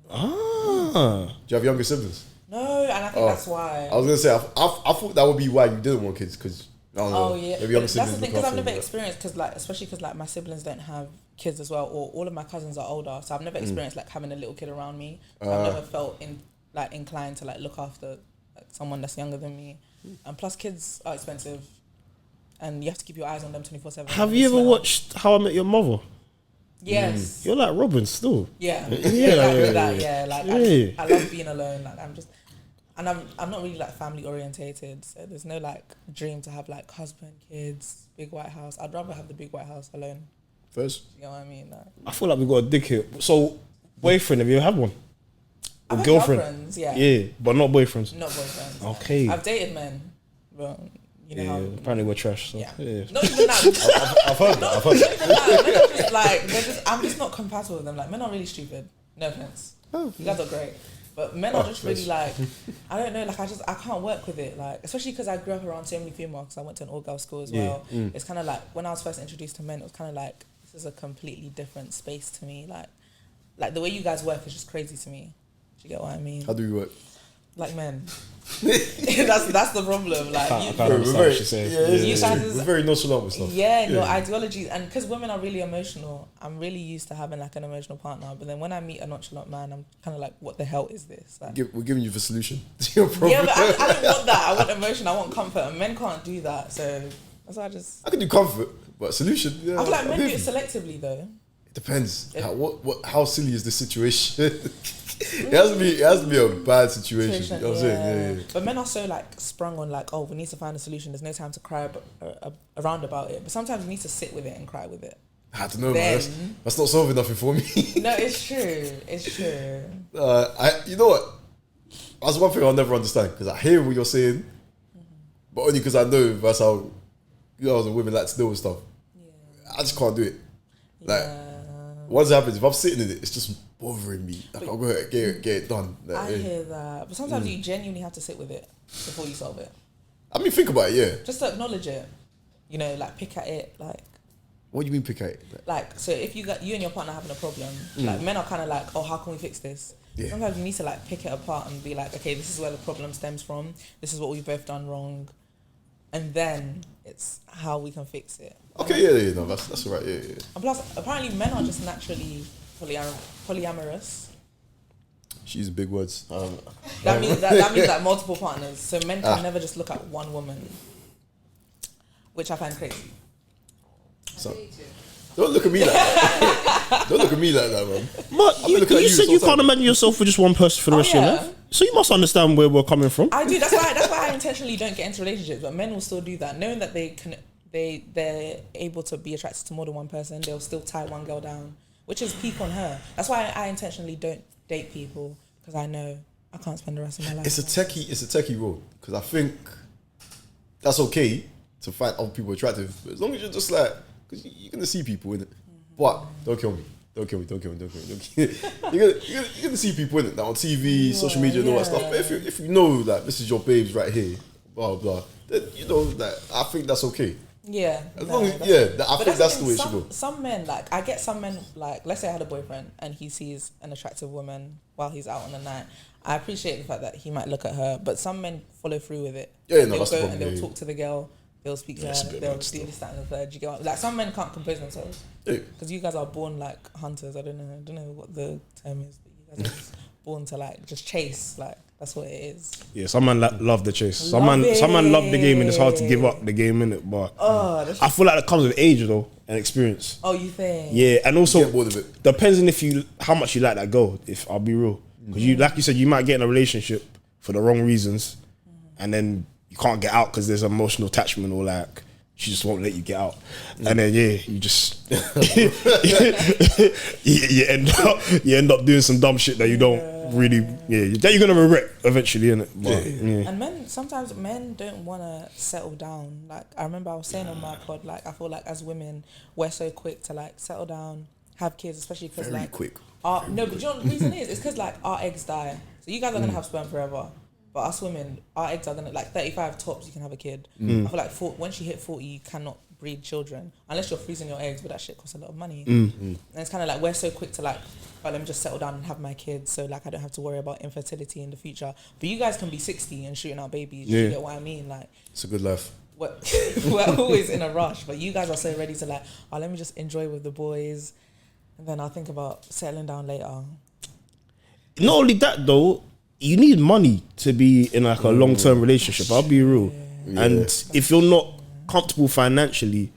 Ah. Do you have younger siblings? No, and I think that's why. I was gonna say I thought that would be why you didn't want kids because I don't know. Oh yeah, Maybe younger that's the siblings thing look because I've after never them, experienced especially because like my siblings don't have kids as well, or all of my cousins are older, so I've never experienced like having a little kid around me. So I've never felt inclined to like look after like someone that's younger than me, and plus kids are expensive, and you have to keep your eyes on them 24/7. Have you ever watched How I Met Your Mother? Yes. You're like Robin still. Yeah. Yeah, Like, I love being alone. Like I'm just. And I'm not really like family orientated, so there's no like dream to have like husband, kids, big white house. I'd rather have the big white house alone. First, You know what I mean? Like, I feel like we got a dick here. So, boyfriend, have you ever had one? I've Or had girlfriend? girlfriends, yeah. Yeah, but not boyfriends. Not boyfriends. no. Okay. I've dated men, but you know Yeah, how. apparently we're trash. So, Yeah. yeah. Not even that. I've heard that. I've heard that. Men are just like I'm just not compatible with them. Like men are really stupid. No offense. You guys are great, but men are just really like I don't know. Like I can't work with it. Like especially because I grew up around so many females. Because I went to an all-girls school as well. It's kind of like when I was first introduced to men, it was kind of like this is a completely different space to me. Like the way you guys work is just crazy to me. Do you get what I mean? How do we work? Like men. that's the problem. Like I you, can't understand what she's saying. You guys We're very nonchalant with stuff. no ideologies, and because women are really emotional, I'm really used to having like an emotional partner. But then when I meet a nonchalant man, I'm kind of like, what the hell is this? Like, We're giving you the solution to your problem. yeah, but I don't want that. I want emotion. I want comfort, and men can't do that. So that's why I can do comfort, but solution. Yeah, I feel like I'm men do with it you. selectively though. It depends. How silly is the situation? It has to be a bad situation. You know what I'm saying? Yeah. But men are so like sprung on like, oh, we need to find a solution. There's no time to cry around about it. But sometimes we need to sit with it and cry with it. I had to know, man. That's not solving nothing for me. No, it's true. It's true. You know what? That's one thing I'll never understand because I hear what you're saying, but only because I know that's how girls and women like to deal with stuff. Yeah. I just can't do it. Like Yeah. once it happens, if I'm sitting in it, it's just bothering me. Like I'll go get it done. Like, I hear that. But sometimes you genuinely have to sit with it before you solve it. I mean, think about it. Yeah. Just to acknowledge it. You know, like pick at it. What do you mean pick at it? Like so if you and your partner having a problem, like men are kind of like, oh, how can we fix this? Yeah. Sometimes you need to like pick it apart and be like, okay, this is where the problem stems from. This is what we've both done wrong. And then it's how we can fix it. Okay, yeah, no, that's all right, yeah. And plus, apparently men are just naturally polyamorous. She used big words. That means like multiple partners. So men can never just look at one woman, which I find crazy. So, don't look at me like that. Don't look at me like that, man. But you said you can't imagine yourself with just one person for the rest of your life. So you must understand where we're coming from. I do. That's why I intentionally don't get into relationships. But men will still do that, knowing that they're able to be attracted to more than one person. They'll still tie one girl down, which is peak on her. That's why I intentionally don't date people because I know I can't spend the rest of my life. It's a techie role because I think that's okay to find other people attractive as long as you're just like because you're gonna see people in it. But don't kill me. Don't kill me. You're gonna see people in it now on TV, social media, and all that stuff. But if you know that this is your babes right here, blah blah, then you know that I think that's okay. Yeah. As long as I think that's the way it should go. Some men, like I get some men, like let's say I had a boyfriend and he sees an attractive woman while he's out on the night. I appreciate the fact that he might look at her, but some men follow through with it. Yeah, no, that's the go problem. and they'll talk to the girl. They'll speak to her. They'll do this, that, and the third. You get what? Like some men can't compose themselves because you guys are born like hunters. I don't know what the term is, but you guys are just born to like just chase. Like that's what it is. Yeah, some man love the chase. Some man love the game, and it's hard to give up the game, innit? But I feel like it comes with age though and experience. Oh, you think? Yeah, and also Get bored of it. depends on how much you like that girl. If I'll be real, because you like you said, you might get in a relationship for the wrong reasons, and then you can't get out because there's emotional attachment or like she just won't let you get out, and then you just you end up doing some dumb shit that you don't really that you're gonna regret eventually, innit? But, And sometimes men don't want to settle down. Like I remember I was saying on my pod, like I feel like as women we're so quick to like settle down, have kids, especially because like quick. But you know what the reason is? It's because like our eggs die. So you guys are gonna have sperm forever. But us women, our eggs are gonna like 35 tops. You can have a kid. I feel like once you hit 40, you cannot breed children unless you're freezing your eggs. But that shit costs a lot of money. And it's kind of like we're so quick to like, well, let me just settle down and have my kids, so like I don't have to worry about infertility in the future. But you guys can be 60 and shooting out babies. You get what I mean? Like It's a good life. we're always in a rush, but you guys are so ready to like, oh, let me just enjoy with the boys, and then I'll think about settling down later. not only that though, you need money to be in like a long-term relationship. I'll be real. And if you're not comfortable financially,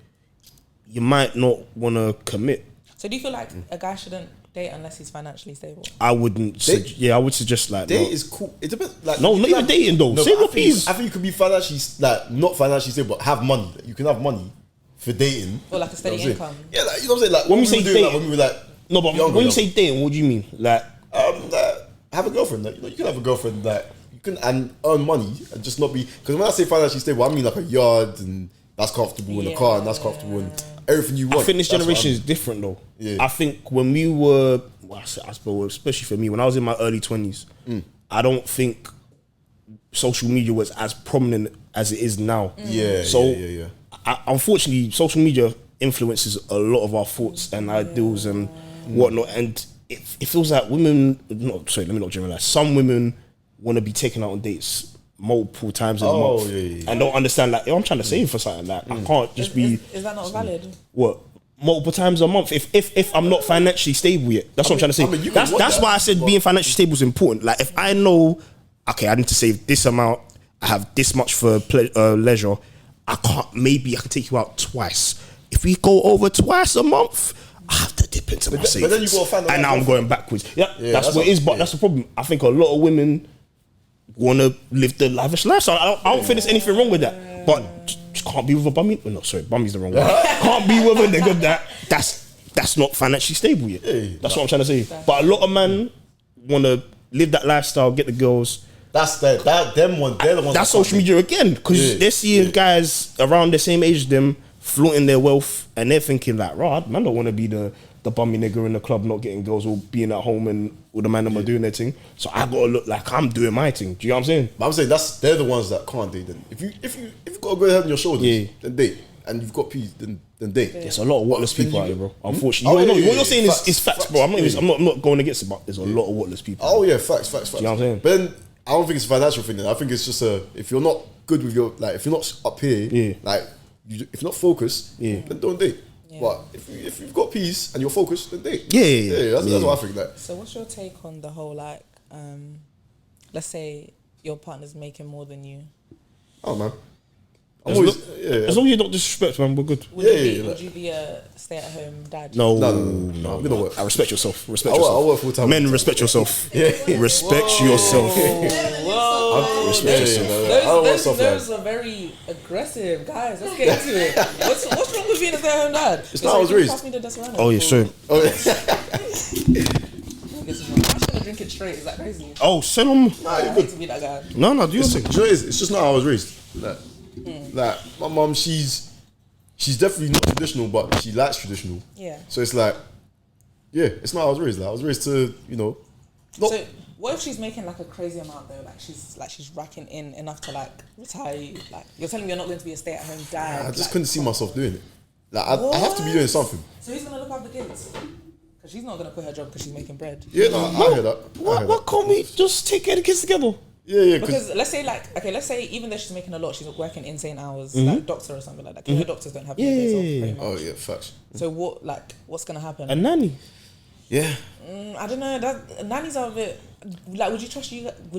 you might not want to commit. So do you feel like a guy shouldn't date unless he's financially stable. I wouldn't. I would suggest like Date is cool. It depends. Like no, not even dating though. No, Save I your peas. think you could be financially like not financially stable, but have money. You can have money for dating Or like a steady you know what I'm income. saying? Yeah, like, you know what I'm saying. Like When we what say were doing, dating- like, when we were like No, but younger, when you say dating, what do you mean? Like, have a girlfriend. Like, you can have a girlfriend that you can and earn money and just not be. Because when I say financially stable, I mean like a yard and that's comfortable and a car and that's comfortable and everything you want. I think this That's what generation I is mean. different though. Yeah. I think when we were, well, I suppose, especially for me, when I was in my early 20s, I don't think social media was as prominent as it is now. Yeah. So, yeah. unfortunately, social media influences a lot of our thoughts and ideals and whatnot. And it feels like women, let me not generalize. Some women want to be taken out on dates multiple times in a month and don't understand like, yo, I'm trying to save for something. Like, I can't just be. Is that not valid? What? Multiple times a month. If I'm not financially stable yet, that's what I'm trying to say. I mean, you can want that's that, why I said being financially stable is important. Like if I know, okay, I need to save this amount, I have this much for leisure. I can take you out twice. If we go over twice a month, I have to dip into my savings. But then you gotta find the and right now I'm girlfriend. going backwards. Yeah, that's what it is. But that's the problem. I think a lot of women want to live the lavish lifestyle. I don't think there's anything wrong with that. But just can't be with a bummy. Well, no, sorry, bummy's the wrong word. Can't be with a nigga that's not financially stable yet. That's what I'm trying to say. But a lot of men want to live that lifestyle, get the girls. That's them one. They're the ones. That's social media again, because they're seeing guys around the same age as them flaunting their wealth, and they're thinking like, "Right, man, don't want to be the bummy nigga in the club, not getting girls, or being at home and all the man them are doing their thing. So I gotta look like I'm doing my thing." Do you know what I'm saying? But I'm saying they're the ones that can't date. Then if you've got a good head on your shoulders, then date, and you've got peas, then date. There's a lot of whatless people out here, bro. Unfortunately, what you're saying is facts, bro. I'm not going against it, but there's a lot of whatless people. Oh yeah, facts. You know what I'm saying? But then I don't think it's a financial thing. Then I think it's just if you're not good with your if you're not up here, like if you're not focused, then don't date. Yeah. But if you've got peace and you're focused, then date. That's what I think. Like, so what's your take on the whole like, let's say your partner's making more than you? Oh man, As long as you don't disrespect, man, we're good. Would you be a stay-at-home dad? No. I'm gonna work. I respect yourself. I'll work full time. Men, respect yourself. Respect yourself. Respect yourself. Those are very aggressive, guys. Let's get into it. What's wrong with being a stay-at-home dad? It's not how I was raised. Pass me the Desperado. Oh yeah, sure. I'm just gonna drink it straight. Is that crazy? Oh, send them. I hate to be that guy. No, do your thing. Do you know what it is? It's just not how I was raised. Like my mum, she's definitely not traditional, but she likes traditional. Yeah. So it's like, it's not how I was raised. Like I was raised to, not. So what if she's making like a crazy amount though? Like she's racking in enough to like retire you. Like you're telling me you're not going to be a stay-at-home dad. I just couldn't see myself doing it. Like I have to be doing something. So who's gonna look after the kids? Because she's not gonna quit her job because she's making bread. Yeah, no, I hear that. Why can't we just take care of the kids together? Yeah. Because let's say even though she's making a lot, she's working insane hours, like a doctor or something like that. Because doctors don't have days off, pretty much. Oh yeah, facts. So what's gonna happen? A nanny. Yeah. I don't know. Nannies are a bit like. Would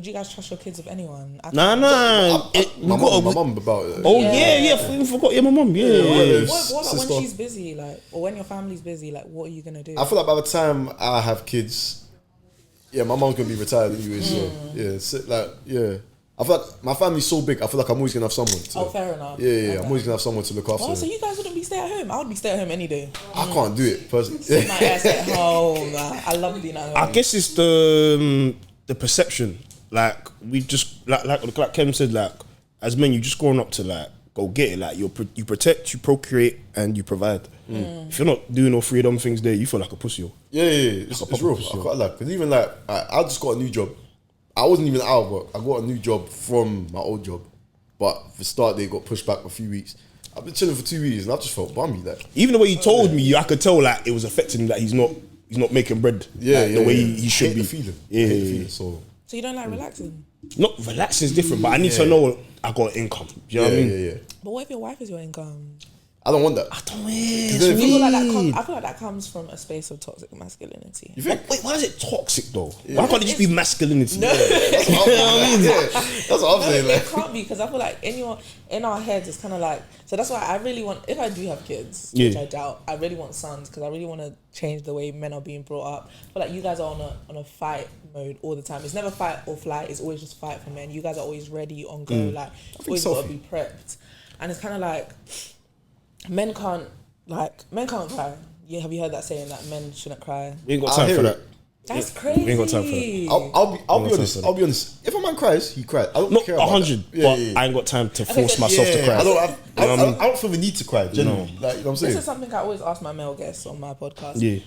you guys trust your kids with anyone? Nah. My mum about it. Oh yeah. We forgot. Yeah, my mum. Yeah. What about when she's busy, like, or when your family's busy? Like, what are you gonna do? I feel like by the time I have kids, my mom's gonna be retired anyway. So I feel like my family's so big. I feel like I'm always gonna have someone. Fair enough. Yeah. I'm always gonna have someone to look after. Oh, so you guys wouldn't be stay at home? I would be stay at home any day. I can't do it personally. Sit my ass at home. I love being at home. I guess it's the perception. Like we just like Ken said, like as men, you just growing up to like go get it. Like you protect, you procreate, and you provide. If you're not doing all three of them things there, you feel like a pussy. Yeah. It's real. I can't lie. Because even like I just got a new job. I wasn't even out of work. I got a new job from my old job, but the start date got pushed back a few weeks. I've been chilling for 2 weeks and I just felt bummy. Like even the way he told me, I could tell like it was affecting him that he's not making bread. The way he should be. Feeling. Yeah. So you don't like relaxing? Not relaxing is different, but I need to know I got income. Do you know what I mean? Yeah. But what if your wife is your income? I don't want that. I don't know. Then It's if you- weird. I feel like that comes from a space of toxic masculinity. You think? Wait, why is it toxic though? Why can't it just be masculinity? No. That's what I'm saying. It Like, can't be, because I feel like in our heads it's kind of like, so that's why I really want, if I do have kids, Yeah. which I doubt, I really want sons, because I really want to change the way men are being brought up. I feel like you guys are on a fight mode all the time. It's never fight or flight, it's always just fight for men. You guys are always ready, on go, like always got to be prepped. And it's kind of like men can't cry. Yeah, have you heard that saying that men shouldn't cry? We ain't got I time hear for it. that. That's crazy. We ain't got time for that. I'll be honest. I'll be honest. If a man cries, he cries. I don't Not care about 100, that. but I ain't got time to force so- myself to cry. I don't feel the need to cry. Genuinely, like, you know what I'm This saying. is something I always ask my male guests on my podcast. Yeah.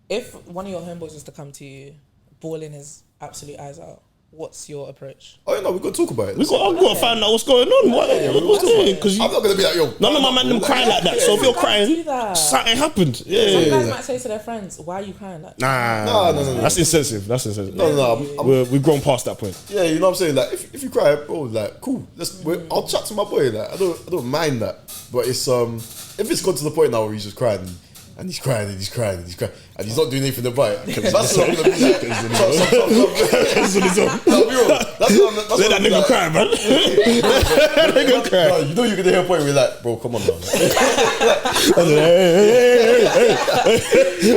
If one of your homeboys was to come to you, bawling his absolute eyes out, what's your approach? Oh, no, we got to talk about it. I've got to find out what's going on. What's going on? Because I'm not gonna be like, yo. none of my man them crying like that. So if you're Guys crying, do that. something happened. Some Yeah. guys might say to their friends, "Why are you crying like?" Nah. No. That's insensitive. No, We've grown past that point. yeah, you know what I'm saying. Like, if you cry, bro, like, cool. I'll chat to my boy. Like, I don't mind that. But it's if it's got to the point now where he's just crying. And he's crying and he's crying and he's crying and he's not doing anything about it. That's not gonna be like. Let that nigga cry, man. Nigga cry. No, you know you're gonna hear a point where you're like, bro, come on now.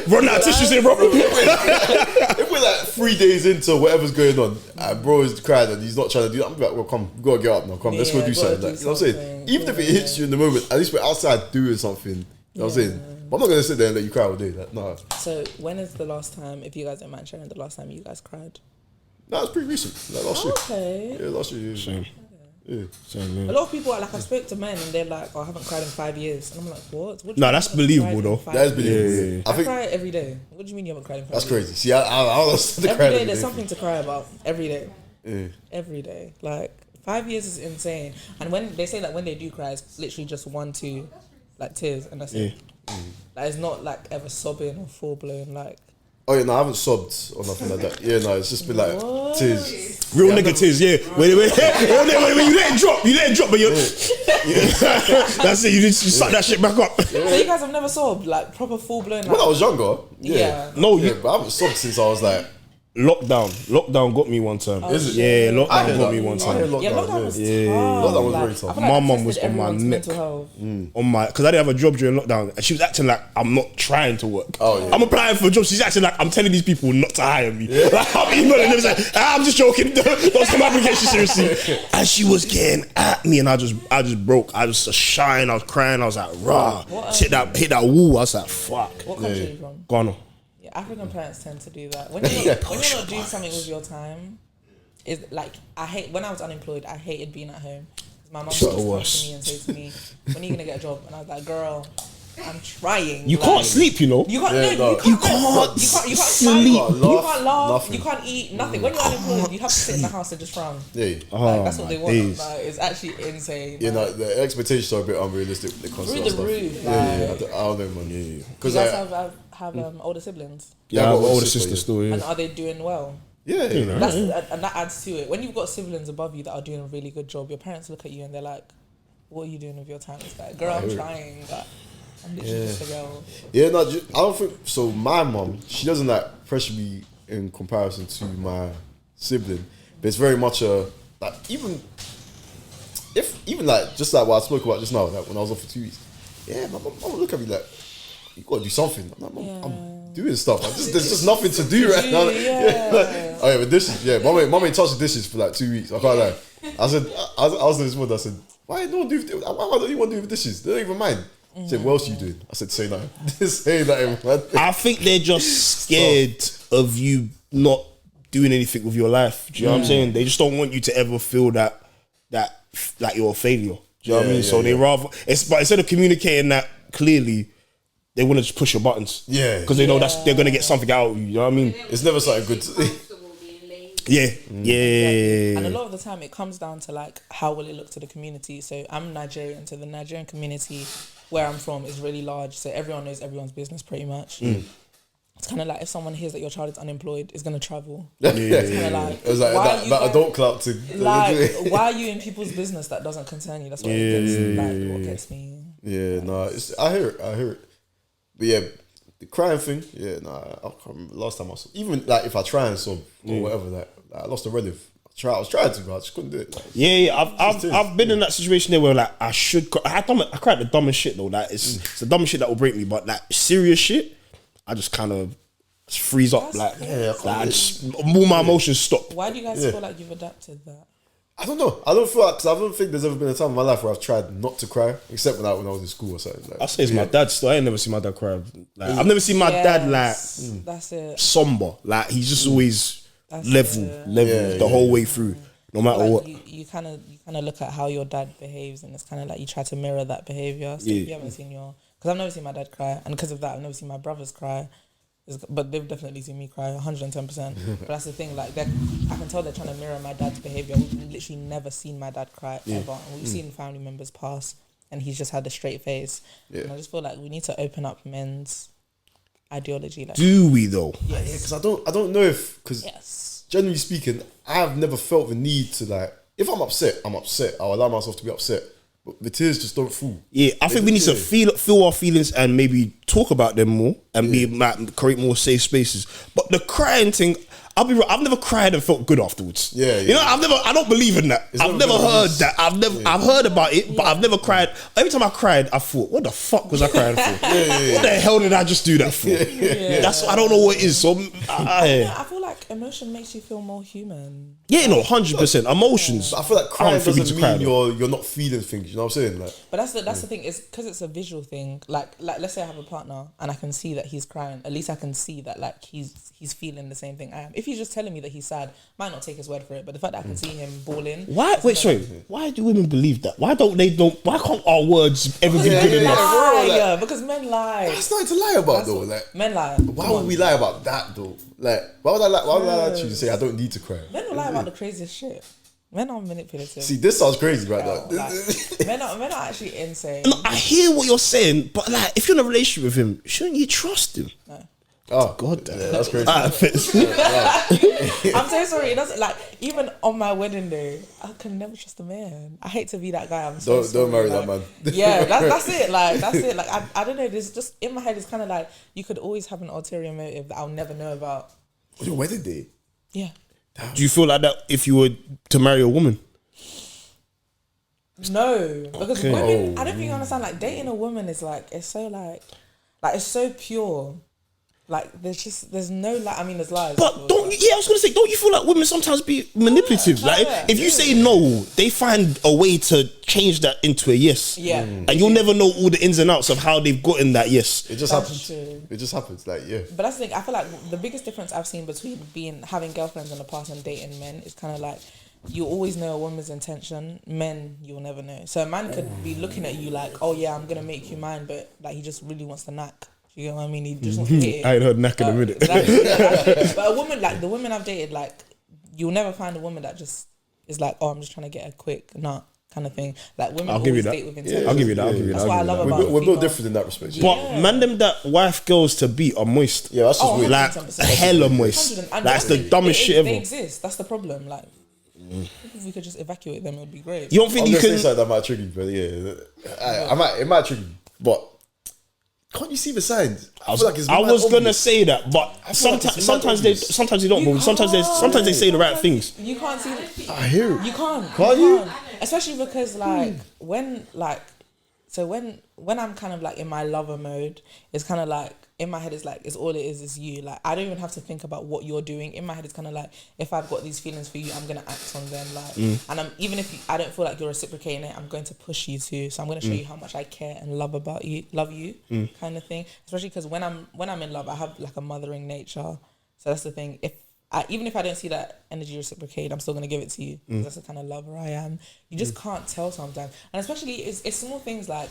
Run out of tissues here, bro. If we're like 3 days into whatever's going on and bro is crying and he's not trying to do that, I'm like, well, come, we gotta get up now. Come, let's go Yeah, do gotta something. do Like, you know what I'm saying? something. Even if it hits you in the moment, at least we're outside doing something. You know what I'm saying? But I'm not gonna sit there and let you cry all day. Like, no. So when is the last time, if you guys don't mind sharing, the last time you guys cried? No, it's pretty recent. Like last year. Okay. Yeah, last year. Yeah. Same. Yeah. Same, A lot of people are like, I spoke to men and they're like, "Oh, I haven't cried in 5 years," and I'm like, "What? What do you Nah, mean that's you haven't believable, cried in though. 5 That is years?" believable. Yeah. I I think cry every day. What do you mean you haven't cried in 5 that's years? crazy. See, I don't understand the Every crying day every there's day. something to cry about. Every day. Yeah. Every day. Like 5 years is insane. And when they say that when they do cry, it's literally just 1, 2, like tears, and that's it. Like it's not like ever sobbing or full blown like. Oh yeah, no, I haven't sobbed or nothing like that. Yeah, no, it's just been like tears. Real nigga tears, yeah. When you let it drop, but you're. That's it, you suck that shit back up. So you guys have never sobbed like proper full blown. Like, When I was younger, Yeah. No, yeah, but I haven't sobbed since I was like. Lockdown got me one time. Is it? Yeah, I lockdown hear got that. me one I hear time. yeah, lockdown was Yeah. tough. Lockdown was Like, very tough. I feel My like mum it was tested on my everyone's neck. mental health. On my, because I didn't have a job during lockdown, and she was acting like I'm not trying to work. Oh, yeah. I'm applying for a job. She's acting like I'm telling these people not to hire me. Like, I'm emailing them saying, I'm just joking. Don't take my application seriously. And she was getting at me, and I just broke. I was shying. I was crying. I was like, rah, hit that wall. I was like, fuck. What country are you from? Ghana. Yeah, African parents tend to do that. When you're not doing something with your time, is like when I was unemployed, I hated being at home. My mum would just come to me and say to me, "When are you gonna get a job?" And I was like, "Girl, I'm trying." You can't sleep, you know. You can't. Yeah, no, no. you can't sleep. You can't laugh. Nothing. You can't eat. Nothing. When you're unemployed, you have to sit in the house and just frown. Yeah. Like, that's what they want. days. Like, it's actually insane. You know, like, the expectations are a bit unrealistic when it comes Through to that the stuff. roof, Yeah, like- I don't know, man. Yeah. you Because guys have older siblings, Yeah, I I've have got an older sister, sister yeah. still, yeah. and are they doing well? yeah, you know. That's and that adds to it. When you've got siblings above you that are doing a really good job, your parents look at you and they're like, "What are you doing with your time?" It's like, "Girl, I'm trying. But I'm literally just a girl." Yeah, no, I don't think so. My mom, she doesn't like pressure me in comparison to my sibling, but it's very much a like even like just like what I spoke about just now, like when I was off for 2 weeks. Yeah, my mom would look at me like, "You gotta do something." I'm like, "Mom, Yeah. I'm doing stuff. There's just nothing to do right now." Yeah. Like, oh yeah, but dishes. Yeah, mom ain't touched the dishes for like 2 weeks. I can't lie. I said, I was this morning. I said, "Why don't you want to do the dishes? They don't even mind." She said, "What else are you doing?" I said, "Say nothing." Say nothing, man. I think they're just scared of you not doing anything with your life. Do you know what I'm saying? They just don't want you to ever feel that like you're a failure. Do you know what I mean? So they rather but instead of communicating that clearly, they want to just push your buttons. Yeah. Because they know they're gonna get something out of you. You know what I mean? It's never something good. Comfortable being lazy. Yeah. And a lot of the time, it comes down to like how will it look to the community. So I'm Nigerian, so the Nigerian community where I'm from is really large. So everyone knows everyone's business pretty much. It's kind of like if someone hears that your child is unemployed, is gonna travel. It's kind of like, It was like why are you that guys- adult clout thing. Like, why are you in people's business that doesn't concern you? That's what it gets, like, what gets me. Yeah, nah, I hear it. But yeah, the crying thing, yeah, nah, I can't remember last time I saw. Even like if I try and sob or whatever, like I lost a relative. I was trying to, but I just couldn't do it. Like, I've been in that situation there where like I should. I cried the dumbest shit though. Like it's the dumbest shit that will break me, but like serious shit, I just kind of freeze up. Like I just all my emotions stop. Why do you guys feel like you've adapted that? I don't know. I don't feel like, because I don't think there's ever been a time in my life where I've tried not to cry, except when I was in school or something. Like, I say it's my dad still. I ain't never seen my dad cry. Like I've never seen my dad like that's it. somber. Like he's just always level the whole way through, no matter like what. You kind of look at how your dad behaves, and it's kind of like you try to mirror that behavior. So if you haven't seen because I've never seen my dad cry, and because of that, I've never seen my brothers cry. But they've definitely seen me cry 110%. But that's the thing, like I can tell they're trying to mirror my dad's behaviour. We've literally never seen my dad cry ever, and we've seen family members pass, and he's just had a straight face. And I just feel like we need to open up men's ideology. Like, do we though? yeah, because I don't know if, because generally speaking, I've never felt the need to, like, if I'm upset, I'll allow myself to be upset. But the tears just don't fall. Yeah, I think we need to feel our feelings and maybe talk about them more and be like, create more safe spaces. But the crying thing, I'll be real, I've never cried and felt good afterwards. Yeah. You know, I don't believe in that. I've never heard that. I've heard about it, but I've never cried. Every time I cried, I thought, what the fuck was I crying for? What the hell did I just do that for? That's, I don't know what it is. So I feel like emotion makes you feel more human. Yeah, no, 100%. Emotions. I feel like crying I don't think doesn't we need mean to cry, you're not feeling things. You know what I'm saying? Like, But that's the thing, is because it's a visual thing. Like let's say I have a partner and I can see that he's crying. At least I can see that like he's feeling the same thing I am. If he's just telling me that he's sad, might not take his word for it. But the fact that I can see him bawling. Why do women believe that? Why can't our words ever be good enough? Because men lie. that's nothing to lie about though. Like, Men lie. why would we lie about that though? Like, why would I lie to you to say I don't need to cry? Men will lie about the craziest shit. Men are manipulative. See, this sounds crazy right now. Like, men are actually insane. No, I hear what you're saying, but like, if you're in a relationship with him, shouldn't you trust him? No. Oh God damn. yeah, that's crazy. I'm so sorry. It doesn't, like, even on my wedding day, I can never trust a man. I hate to be that guy. I'm so sorry. Don't marry like, that man. Yeah, that's it. Like, that's it. Like, I don't know. There's just in my head. It's kind of like you could always have an ulterior motive that I'll never know about. Your wedding day. Yeah. Do you feel like that if you were to marry a woman? No, because women. I don't think you understand. Like, dating a woman is like, it's so like it's so pure. Like, there's no, like, I mean, there's lies. But I was gonna say, don't you feel like women sometimes be manipulative? Like, if you say no, they find a way to change that into a yes. Yeah. And you'll never know all the ins and outs of how they've gotten that yes. It just That's happens. true. It just happens. Like, yeah. But that's the thing. I feel like the biggest difference I've seen between having girlfriends in the past and dating men is kind of like, you always know a woman's intention. Men, you'll never know. So a man could be looking at you like, oh yeah, I'm gonna make you mine, but like he just really wants to knack. You know what I mean? He just wants to hit it. I ain't heard knack in a minute. Exactly. But a woman, like the women I've dated, like you'll never find a woman that just is like, oh, I'm just trying to get a quick nut kind of thing. Like women always date with intention. I'll give you that. That's what I love about We're both different in that respect. But man, them that wife girls to beat are moist. Yeah, that's just weird. Like 100%. hella moist. That's the dumbest shit They ever. exist. That's the problem. Like, if we could just evacuate them, it would be great. You don't think I'm you gonna can? say something that might trigger you, but yeah, it might trigger you, but can't you see the signs? I was gonna say that, but sometimes they don't. But sometimes they say the right things. You can't see it. I hear it. You can't. Can't you? Especially because like when I'm kind of like in my lover mode, it's kind of like in my head it's like, it's all it is you. Like, I don't even have to think about what you're doing. In my head it's kind of like, if I've got these feelings for you, I'm gonna act on them. Like, and I'm, even if I don't feel like you're reciprocating it, I'm going to push you to. So I'm gonna show you how much I care and love you, kind of thing. Especially because when I'm in love, I have like a mothering nature. So that's the thing. Even if I don't see that energy reciprocated, I'm still gonna give it to you. That's the kind of lover I am. You just can't tell sometimes, and especially it's small things like,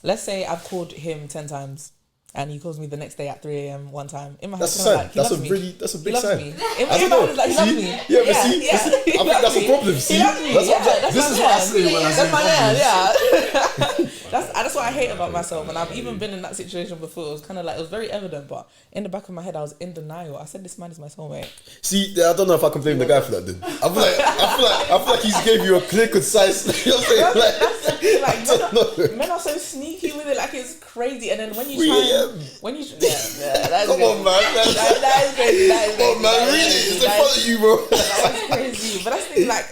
let's say I've called him 10 times. And he calls me the next day at 3 a.m. one time. In my head, that's a sign. like, That's a big sign. In my head, like, he loves me. Yeah, but see, I think that's a problem. See, He loves me. this is what I say when I say that's my man. Yeah. that's what I hate about myself. And I've even been in that situation before. It was kind of like, it was very evident, but in the back of my head, I was in denial. I said, this man is my soulmate. See, I don't know if I can blame the guy for that. Then I feel like he's gave you a clear, concise. You know what I'm saying? Like men are so sneaky with it. Like it's crazy. And then when you try, that's come on, man. That is crazy. Come on, man. Really, it's in front of you, bro. That's crazy. But that's the thing. Like,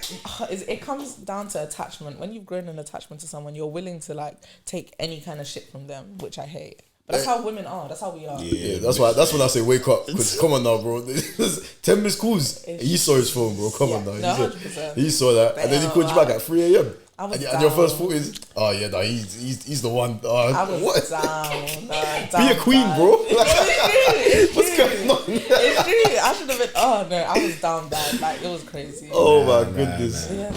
it comes down to attachment. When you've grown an attachment to someone, you're willing to like take any kind of shit from them, which I hate. But that's how women are. That's how we are. Yeah, that's when I say wake up. Because come on now, bro. 10 missed calls. He saw his phone, bro. Come on now. No, 100%. He saw that, and then he called you back at 3 a.m. And your first thought is, oh yeah, no, he's the one. I was what? down. Be a queen, bro. What's going on? It's true. I should have been. Oh no, I was down bad. Like it was crazy. Oh my goodness. Yeah,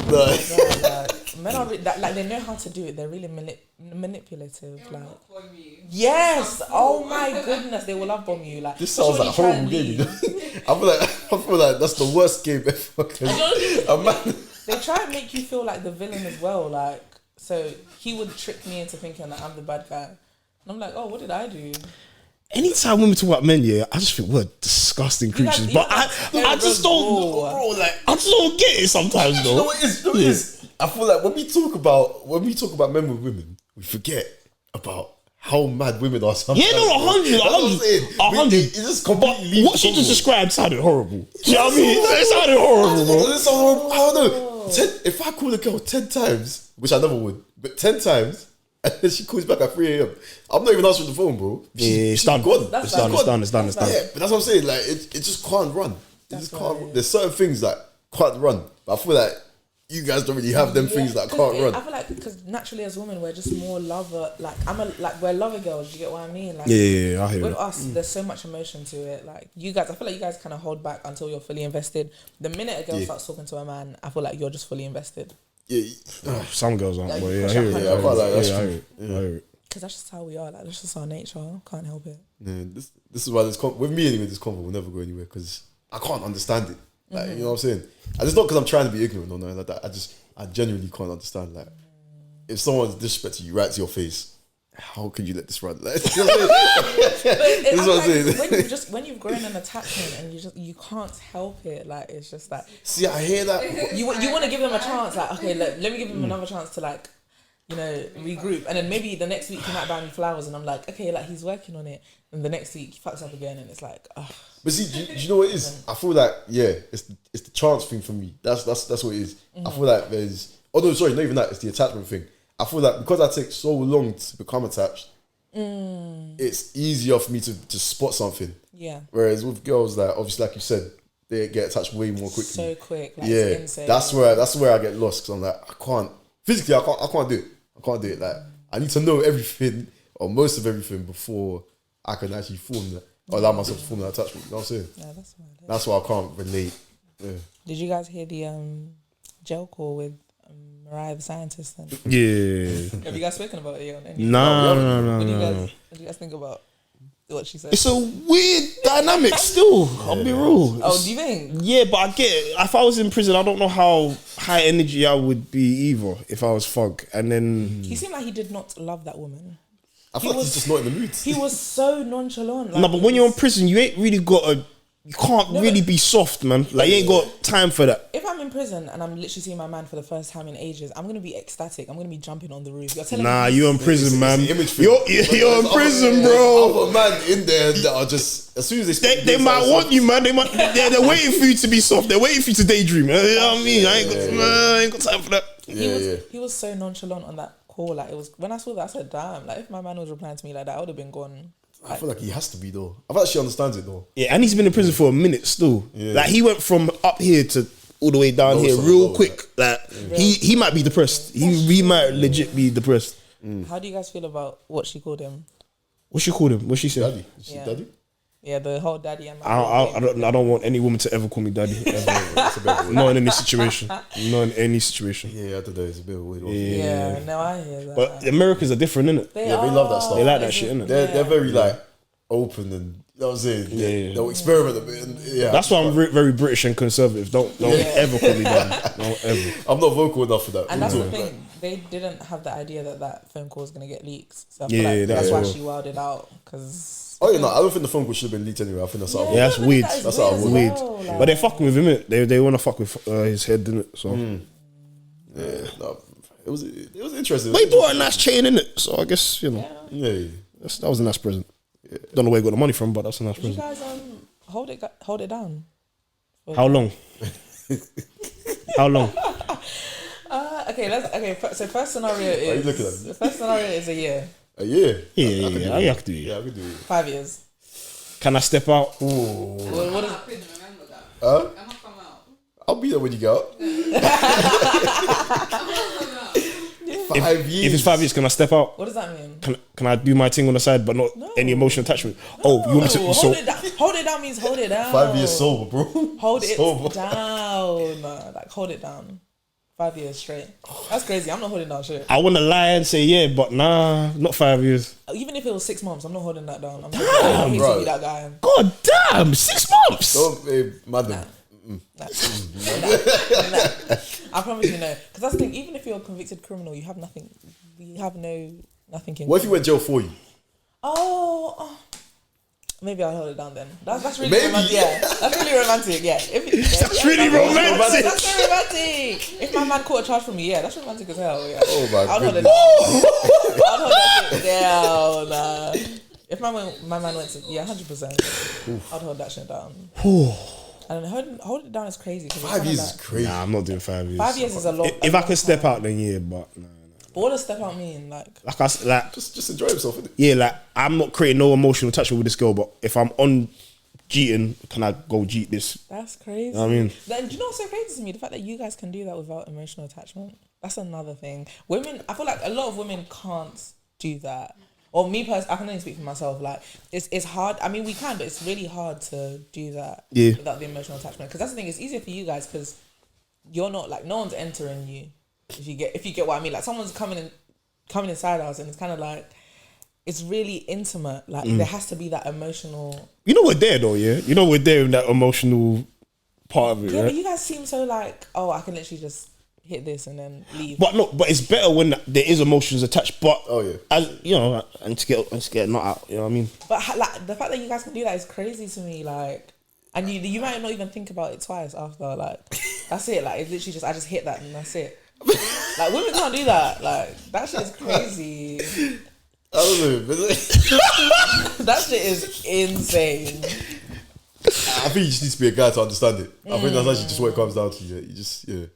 men are like they know how to do it. They're really manipulative. Like yes. Oh my goodness, they will love bomb you. Like this sounds like a horrible game. I feel like that's the worst game ever. They try and make you feel like the villain as well. Like so, he would trick me into thinking that I'm the bad guy, and I'm like, oh, what did I do? Anytime women talk about men, I just think we're disgusting creatures. But I just don't, bro. Like I just don't get it sometimes, though. You know what it is? I feel like when we talk about men with women, we forget about how mad women are sometimes. Yeah, no, 100. It just completely. What she just described sounded horrible. Do you know what I mean? It sounded horrible, bro. I don't know. If I call a girl 10 times, which I never would, but 10 times, and then she calls back at 3 a.m., I'm not even answering the phone, bro. It's done. Gone. It's done. Yeah, but that's what I'm saying. Like, it just can't run. There's certain things that can't run. But I feel like you guys don't really have them things that can't run. I feel like because naturally as women, we're just more lover. Like we're lover girls. You get what I mean? Like, yeah, I hear with it. us, there's so much emotion to it. Like you guys, I feel like you guys kind of hold back until you're fully invested. The minute a girl starts talking to a man, I feel like you're just fully invested. Yeah, some girls aren't. Like, But yeah, I hear it. I feel like that's true. I hear it. Because that's just how we are. Like that's just our nature. Can't help it. Yeah, this is why with me anyway, this convo will never go anywhere because I can't understand it. Like you know what I'm saying? And it's not because I'm trying to be ignorant or nothing like that. I genuinely can't understand. Like, if someone's disrespecting you right to your face, how can you let this run? Like, you know what I'm saying? When you've grown an attachment and you can't help it. Like it's just like. See, I hear that. You want to give them a chance. Like okay, let me give them another chance to like, regroup. And then maybe the next week he might buy me flowers, and I'm like, okay, like he's working on it. And the next week he fucks up again, and it's like, oh. But see, do you know what it is? I feel like it's the chance thing for me. That's what it is. I feel like not even that. It's the attachment thing. I feel like because I take so long to become attached, it's easier for me to spot something. Yeah. Whereas with girls, like obviously, like you said, they get attached way more quickly. So quick. Like, yeah. it's insane. That's where I get lost because I'm like, I can't physically. I can't do it. I can't do it. Like I need to know everything or most of everything before I can actually form that. Or allow myself to form that attachment. You know what I'm saying? Yeah, that's why I can't relate. Yeah. Did you guys hear the gel call with Mariah the scientist? Yeah. Have you guys spoken about it? No. What do you guys think about what she said? It's a weird dynamic still. I'll be real. Oh, do you think? Yeah, but I get it. If I was in prison, I don't know how high energy I would be either if I was Fog. And then He seemed like he did not love that woman. I feel like he's just not in the mood. He was so nonchalant. Like, no, but when you're in prison, you ain't really you can't really be soft, man. Like you ain't got time for that. If I'm in prison and I'm literally seeing my man for the first time in ages, I'm gonna be ecstatic. I'm gonna be jumping on the roof. You're telling me you're in prison, man. You're in prison, bro. Other man in there that are just as soon as they might want you, man. They're waiting for you to be soft. They're waiting for you to daydream. You know what I mean? I ain't got time for that. He was so nonchalant on that call. Like it was when I saw that, I said, "Damn!" Like if my man was replying to me like that, I would have been gone. I feel like he has to be though. I feel like she understands it though. Yeah, and he's been in prison for a minute still. Yeah. Like he went from up here to all the way down here real quick. Like he might be depressed. He might legit be depressed. How do you guys feel about what she called him? What she called him? What she said? Daddy. Is she daddy? Yeah, the whole daddy and I don't want any woman to ever call me daddy. Not in any situation. Not in any situation. Yeah, I don't know. It's a bit of a weird one. Yeah, no, I hear that. But Americans are different, innit? They love that stuff. They like that shit, innit? They're very like open and know what I'm saying? Yeah. They'll experiment a bit. And, yeah, That's why I'm very British and conservative. Don't ever call me that. Don't ever. I'm not vocal enough for that. And that's the Like, thing. They didn't have the idea that phone call was gonna get leaked. So I Yeah, feel like that's why yeah. she wilded out. Because oh, yeah, no, I don't think the phone call should have been leaked anyway. I think that's how. Yeah, that's weird. That's how as Weird. well, like- But they're fucking with him, innit? They want to fuck with his head, didn't it? So. Yeah, no, it was interesting. But he bought a nice chain, innit? So I guess, you know, Yeah. that was a nice present. Don't know where he got the money from, but that's a nice Did you present. guys hold it down? How long? How long? Okay. So first scenario you is looking at me? the first scenario is a year, A year. Yeah, I have to. Yeah, I could do it. 5 years. Can I step out? What is, I couldn't remember that. Huh? I'm not come out. I'll be there when you get out. 5 years. If it's 5 years, can I step out? what does that mean? Can I do my thing on the side, but not any emotional attachment? Oh, you want me to? hold So it down. Hold it down means hold it down. 5 years sober, bro. Hold it Sober. down. Like hold it down. 5 years straight. That's crazy. I'm not holding down shit. I want to lie and say yeah, but nah, not 5 years. Even if it was 6 months, I'm not holding that down. I'm not bro. to be that guy. God damn, 6 months. Don't, madam. Nah. I promise you no. Because that's the thing. Even if you're a convicted criminal, you have nothing. You have nothing in. What if you went jail for you? Oh, maybe I'll hold it down then. That's really Maybe. romantic. Yeah, that's really romantic. Yeah, That's really romantic. That's so romantic. If my man caught a charge from me, yeah, that's romantic as hell. Yeah. Oh my I'll hold it goodness. down. I'll hold that shit down. If my man went to 100%, I'd hold that shit down. I don't know. Hold it down is crazy. 5 years is crazy. Nah, I'm not doing 5 years. 5 years is a lot. If I can step out, then yeah, but nah. But what does step out mean? Like Just enjoy himself, innit? Yeah, like I'm not creating no emotional attachment with this girl, but if I'm on cheating, can I go cheat this? that's crazy. You know what I mean? Then do you know what's so crazy to me? The fact that you guys can do that without emotional attachment. That's another thing. Women, I feel like a lot of women can't do that. Or me personally, I can only speak for myself. Like it's hard. I mean, we can, but it's really hard to do that without the emotional attachment. Because that's the thing. It's easier for you guys because you're not like no one's entering you. If you get what I mean, like someone's coming inside us, and it's kind of like it's really intimate. Like there has to be that emotional. You know we're there though, yeah. You know we're there in that emotional part of it, Yeah, right? but you guys seem so like, oh, I can literally just hit this and then leave. But it's better when there is emotions attached. But Oh, yeah. as you know, and to get not out. You know what I mean? But like the fact that you guys can do that is crazy to me. Like, and you might not even think about it twice after. Like, that's it. Like, it's literally just I just hit that and that's it. Like women can't do that. Like that shit is crazy. I don't know. That shit is insane. I think you just need to be a guy to understand it. I think that's actually just what it comes down to. Yeah, you just Do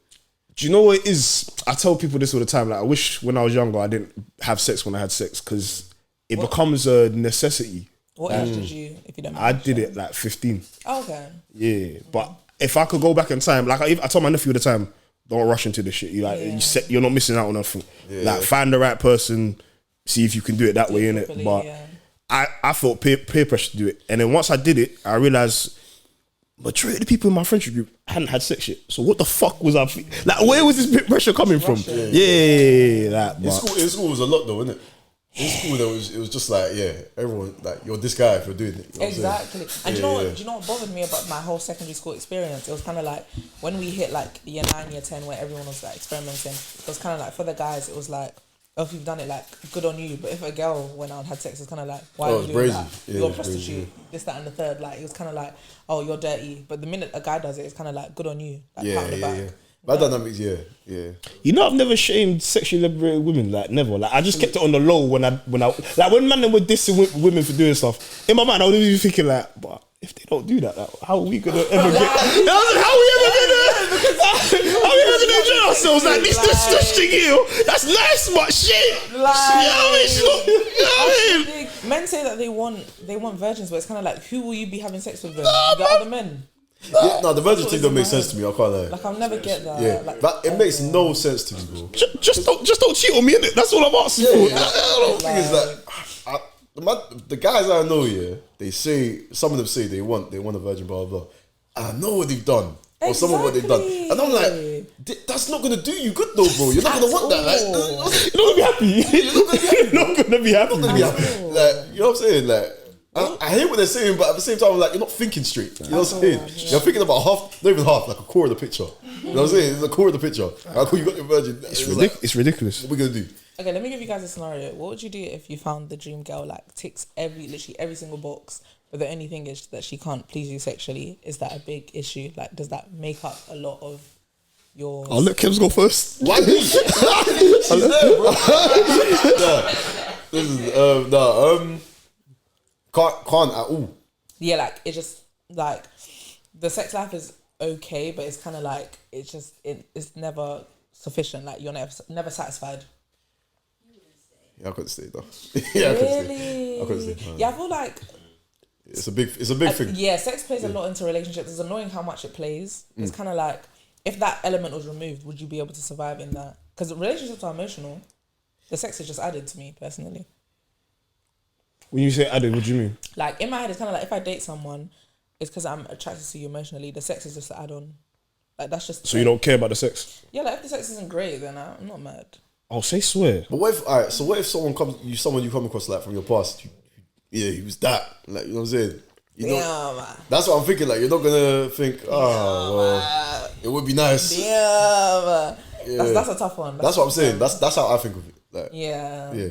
you know what it is? I tell people this all the time. Like I wish when I was younger I didn't have sex when I had sex because it becomes a necessity. What age did you? If you don't mind I did it like 15. Oh, okay. Yeah, but if I could go back in time, like I told my nephew all the time, don't rush into this shit. You're not missing out on nothing. Like find the right person, see if you can do it that way, innit? properly, But yeah. I felt peer pressure to do it, and then once I did it, I realized majority of the people in my friendship group hadn't had sex yet. So what the fuck was I like? Where was this peer pressure coming from? Like, in school was a lot though, innit? In school it was just like everyone like you're this guy if you're doing it. You know what I'm saying? Exactly. And do you know what bothered me about my whole secondary school experience? It was kind of like when we hit like year 9, year 10, where everyone was like experimenting. It was kind of like for the guys, it was like, oh, if you've done it, like good on you. But if a girl went out and had sex, it's kind of like, why are you doing that? Yeah, You're a prostitute. This, that, and the third. Like it was kind of like, oh, you're dirty. But the minute a guy does it, it's kind of like good on you. Like, pat on the back. That dynamics, yeah. You know, I've never shamed sexually liberated women, like never. Like I just kept it on the low when I like when men were dissing women for doing stuff. In my mind, I was even thinking like, but if they don't do that, like, how are we gonna ever get? How are we ever gonna enjoy ourselves? Like this thing here, that's nice, but shit. You know what I mean? Men say that they want virgins, but it's kind of like, who will you be having sex with? Them? The other men. Yeah, no, the virgin thing don't make sense to me. I can't lie. Like I'll never get that. Yeah, like, it makes no sense to me, bro. Just don't cheat on me, innit? That's all I'm asking for. The thing is that the guys I know, some of them say they want a virgin, blah blah blah. And I know what they've done. Or some of what they've done. And I'm like, that's not gonna do you good though, bro. You're not gonna want that. Like, You're not gonna be happy. You're not gonna be happy. Like, you know what I'm saying? Like, I hear what they're saying, but at the same time, I'm like, you're not thinking straight. You know what I'm saying? Yeah. You're thinking about half, not even half, like a core of the picture. You know what I'm saying? It's the core of the picture. How cool you got your virgin. It's ridiculous. What we gonna do? Okay, let me give you guys a scenario. What would you do if you found the dream girl like ticks literally every single box, but the only thing is that she can't please you sexually? Is that a big issue? Like, does that make up a lot of your? I'll let Kevs go first. Why me? She's there, bro. Can't at all. Yeah, like it's just like the sex life is okay, but it's kind of like it's never sufficient. Like you're never satisfied. Yeah, I couldn't stay though. Yeah, Really? I couldn't stay. Yeah, I feel like It's a big thing. yeah, sex plays a lot into relationships. It's annoying how much it plays. It's kind of like if that element was removed, would you be able to survive in that? Because relationships are emotional. The sex is just added to me personally. When you say added, what do you mean? Like in my head, it's kind of like if I date someone, it's because I'm attracted to you emotionally. The sex is just an add-on. Like that's just. So you don't care about the sex? Yeah, like if the sex isn't great, then I'm not mad. I'll say swear. But what if, alright, so what if someone you come across like from your past, yeah, he was that, like, you know what I'm saying? You don't, Man. that's what I'm thinking, like, you're not gonna think, well, it would be nice. Yeah. Yeah. That's a tough one. That's what I'm saying. That's how I think of it. Like, Yeah. yeah.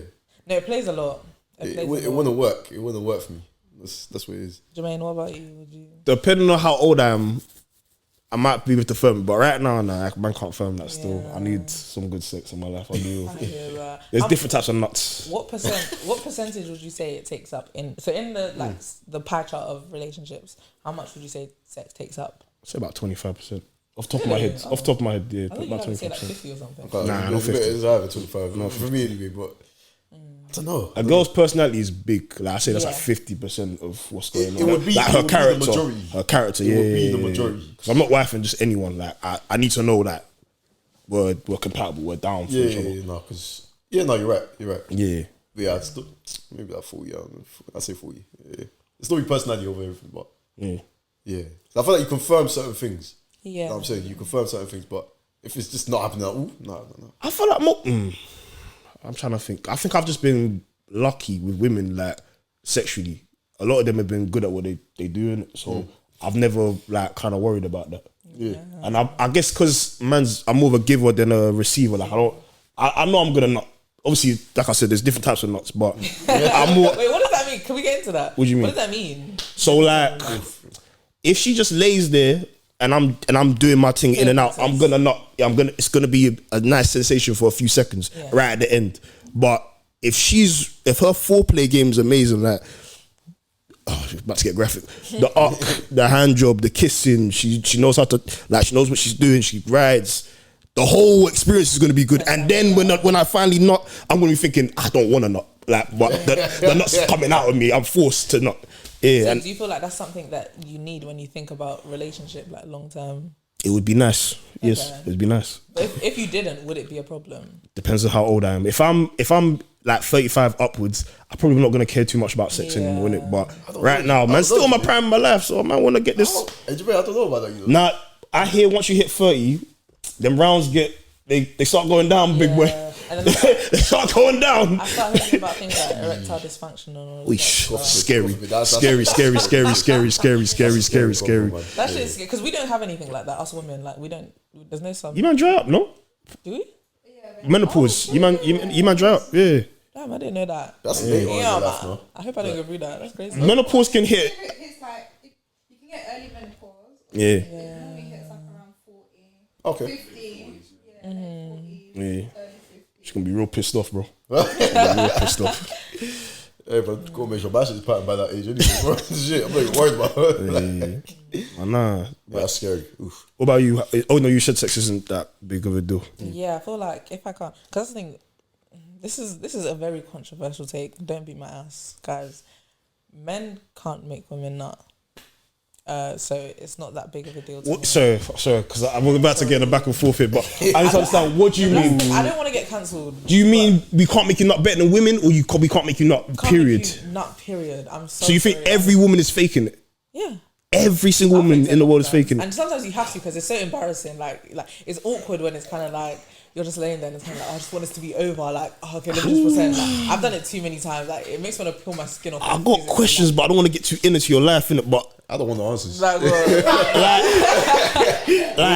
No, it plays a lot. It wouldn't work. It wouldn't work for me. That's what it is. Jermaine, what about you? Would you? Depending on how old I am, I might be with the firm, but right now, nah, man can't firm that still. Yeah. I need some good sex in my life. I do. I hear that. There's different types of nuts. What percentage would you say it takes up in the the pie chart of relationships? How much would you say sex takes up? Say about 25%. Off top of my head. Off top of my head, yeah. I thought you About were say like 25%. 50 or something. Nah, not 50. It's either 25. No, for me anyway, but I don't know. A girl's personality is big. Like I say, that's Yeah. like 50% of what's going on. It would be- like it her would be the character. majority. Her character, It yeah. would be yeah, the yeah, majority. yeah. 'Cause I'm not wifing just anyone. Like I need to know that we're compatible. We're down for each other. You're right. Yeah. Yeah, I'd still, maybe like 40. I'd say 40. Yeah. It's not your personality over everything, but yeah. So I feel like you confirm certain things. Yeah. You know what I'm saying? You confirm certain things, but if it's just not happening, like, ooh, no. I feel like I'm trying to think. I think I've just been lucky with women, like sexually. A lot of them have been good at what they do, innit? So I've never like kind of worried about that. Yeah. And I guess because I'm more of a giver than a receiver. Like I know I'm gonna nut. Obviously, like I said, there's different types of nuts, but I'm more. Wait, what does that mean? Can we get into that? What do you mean? What does that mean? So like, if she just lays there and I'm doing my thing in and out, I'm gonna not. It's gonna be a nice sensation for a few seconds right at the end. But if her foreplay game is amazing, like, she's about to get graphic. The arc, the hand job, the kissing, she knows how to, like, she knows what she's doing. She rides. The whole experience is going to be good. And then when I finally nut, I'm going to be thinking, I don't want to nut. Like, but the nut's coming out of me. I'm forced to nut. Yeah. So And do you feel like that's something that you need when you think about relationship, like long term? it would be nice. Yes, Okay. it would be nice. But if you didn't, would it be a problem? Depends on how old I am. If I'm like 35 upwards, I'm probably not going to care too much about sex anymore, innit? But right now, man, still in my prime of my life, so I might want to get this. Hey, Jermaine, I don't know about that. You know? Nah, I hear once you hit 30, them rounds they start going down, big boy. And then They start going down. I start hearing about things like erectile dysfunction and all that. Weesh, stuff. scary, That's- scary. That shit is because we don't have anything like that. Us women, like we don't. There's no sun. You man dry up, no? Do we? Menopause. You man dry up, yeah. Damn, I didn't know that. That's late on in Yeah, your life, man. no? I hope I don't go through that. That's crazy. Menopause can hit. It's like you can get early menopause. Yeah, It normally hits like around 40, Okay. 50, 40, yeah. early 50. She's gonna be real pissed off, bro. Real pissed off. Hey, but go make sure my shit's patterned by that age anyway, bro. Shit, I'm not even worried about her. Yeah. Nah. Yeah, that's scary. Oof. What about you? Oh no, you said sex isn't that big of a deal. Yeah, I feel like if I can't, because I think this is a very controversial take. Don't beat my ass, guys. Men can't make women nut. So it's not that big of a deal to me. Sorry, because I'm about to get in the back and forth here, but I need to understand. What do you mean? I don't want to get cancelled. Do you mean we can't make you nut better than women, or we can't make you nut? Period. Nut. Period. I'm so. So you think sorry. every woman is faking it? Yeah. Every single I woman think in the world is sometimes. faking it. And sometimes you have to because it's so embarrassing. Like it's awkward when it's kind of like you're just laying there and it's kind of like, I just want this to be over. Like, oh, okay, let me just pretend. Like, I've done it too many times. Like, it makes me want to peel my skin off. I got questions, but I don't want to get too into your life, innit? But I don't want the answers. Like,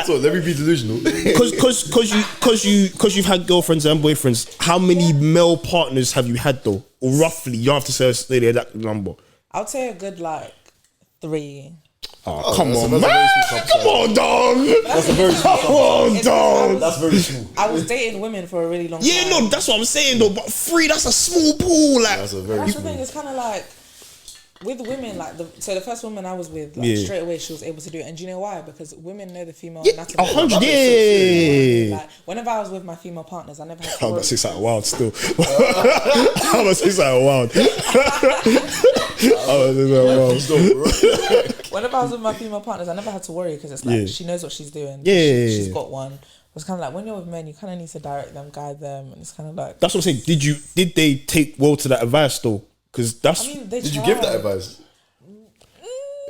Let me be delusional. Because you've had girlfriends and boyfriends, how many male partners have you had though? Or roughly, you don't have to say the exact number. I would say a good, like, 3. Oh, come that's on, a man. very small Come on, dog. That's a very small Come on, dog. That's very small. I was dating women for a really long time. Yeah, no, that's what I'm saying though. But 3, that's a small pool. Like, That's a very That's the small. thing, it's kind of like, with women, like, so the first woman I was with, like, Yeah. straight away she was able to do it. And do you know why? Because women know the female yeah, anatomy. 100, yeah. Like, whenever I was with my female partners, I never had to I'm worry. about to say something wild still. I'm about to say something wild. Whenever I was with my female partners, I never had to worry because it's like Yeah. she knows what she's doing. Yeah. She's got one. It's kind of like when you're with men, you kind of need to direct them, guide them, and it's kind of like. That's what I'm saying. Did they take well to that advice though? Because that's I mean, they Did you try. give that advice?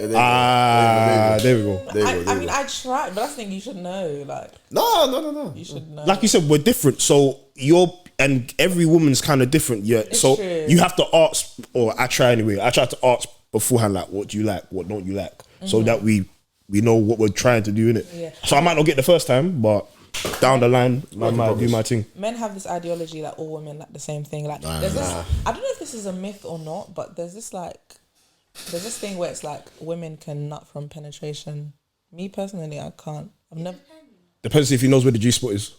Yeah, there we go. I mean, I tried, but that's the thing you should know. Like, No. you should know. Like you said, we're different. So and every woman's kind of different. Yeah. It's So true. you have to ask, or I try anyway. I try to ask beforehand, like, what do you like? What don't you like? So that we know what we're trying to do in it. Yeah. So I might not get the first time, but down the line, I might do my thing. Men have this ideology that all women like the same thing. Like, there's this. I don't know if this is a myth or not, but there's this thing where it's like women can nut from penetration. Me personally, I can't. I've never. Depends if he knows where the G spot is.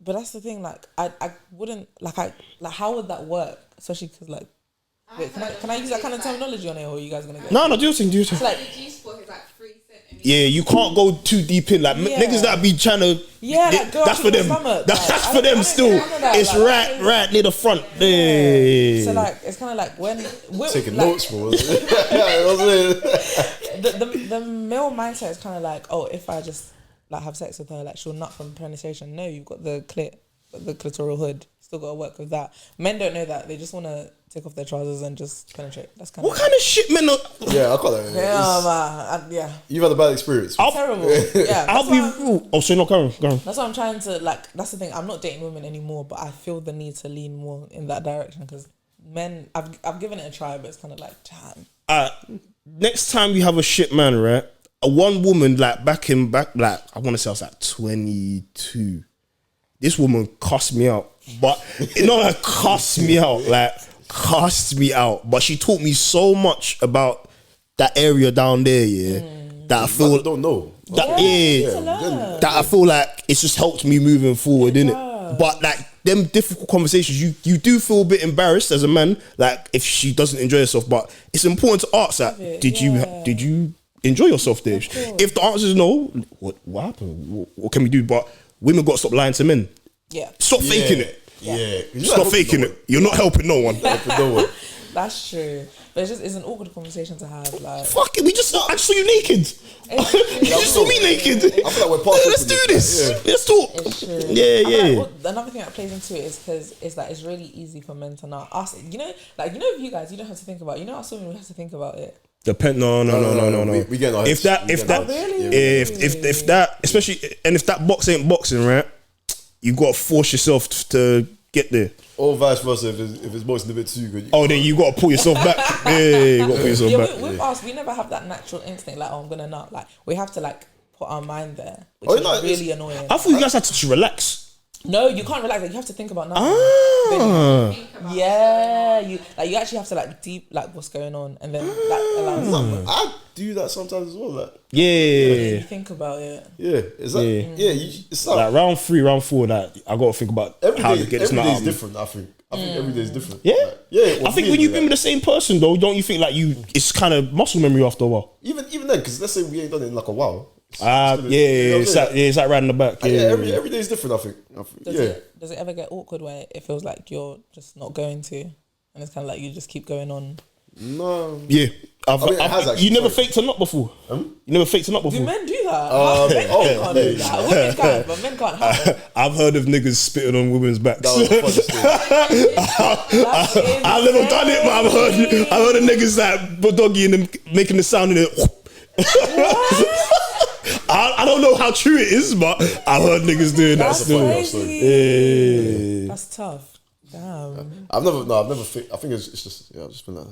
But that's the thing. Like, I wouldn't like. How would that work? Especially because like. Wait, can I use that kind of terminology on it, or are you guys gonna go? No, do your thing. It's like, The G-spot is like 3 centimeters. Yeah, you can't go too deep in. Like Yeah. niggas that be trying to. Yeah, like, go that's up for to the them. stomach. That's Like, for them I still. don't know It's that. Like, right near the front. Yeah. So like, it's kind of like when Taking like, notes, bro. the male mindset is kind of like, oh, if I just like have sex with her, like she'll nut from penetration. No, you've got the clitoral hood. Still got to work with that. Men don't know that. They just want to take off their trousers and just penetrate. That's kind What of kind of shit, man? Yeah, I got that. yeah, man. Yeah, You've had a bad experience. terrible. Yeah, I'll that's be why real. Oh, so no, go on. that's why I'm trying to like. That's the thing. I'm not dating women anymore, but I feel the need to lean more in that direction because men. I've given it a try, but it's kind of like, damn. Next time you have a shit man, right? One woman, like back, like I want to say I was like 22. This woman cussed me out, but like cussed me out, But she taught me so much about that area down there, yeah. That I feel I don't know. that I feel like it's just helped me moving forward, innit? But like them difficult conversations, you do feel a bit embarrassed as a man, like if she doesn't enjoy herself. But it's important to ask that. Did you enjoy yourself there? If the answer is no, what happened? What can we do? But women got to stop lying to men. Yeah, Stop faking it. Yeah. Stop faking it. You're not helping no one. that's true. But it's an awkward conversation to have. Like, Fuck it. I just saw you naked. You just saw me naked. I feel like we're past Let's do this. Let's talk. it's true. Yeah. Another thing that plays into it is because it's like it's really easy for men to not ask. You know, if you guys, you don't have to think about it. You know, us women, we have to think about it. No. We get our If heads. that, especially, and if that box ain't boxing, right? You got to force yourself to get there. Or vice versa, if it's boxing a bit too good. Oh, then you got to pull yourself back. Yeah, you got to pull yourself back. With us, we never have that natural instinct like, oh, I'm gonna nut. Like, we have to like put our mind there, which is really annoying. I thought you guys had to just relax. No, you can't relax. Like, you have to think about nothing. Yeah, you actually have to like deep like what's going on, and then that allows. I do that sometimes as well. Like, You think about it. yeah, it's like, it's Like round 3, round 4, that I got to think about how to get this nut every day out is of me. different. I think every day is different. Yeah, Like, yeah. I think when you've been with the same person though, don't you think like it's kind of muscle memory after a while? even then, because let's say we ain't done it in like a while. It's like riding the back. Every day is different. I think. Does it ever get awkward where it feels like you're just not going to, and it's kind of like you just keep going on? No. Yeah. it has actually, you never sorry. faked a nut before? You never faked a nut Do before? men do that? Men can't do that. Women can, but men can't have it. I've heard of niggas spitting on women's backs. That was the funniest thing. I've never done it, but I've heard of niggas like bulldoggy and them making the sound in it. I don't know how true it is, but I heard niggas doing that That's still. crazy. That's tough. Damn. I've never I think it's just, I've just been like,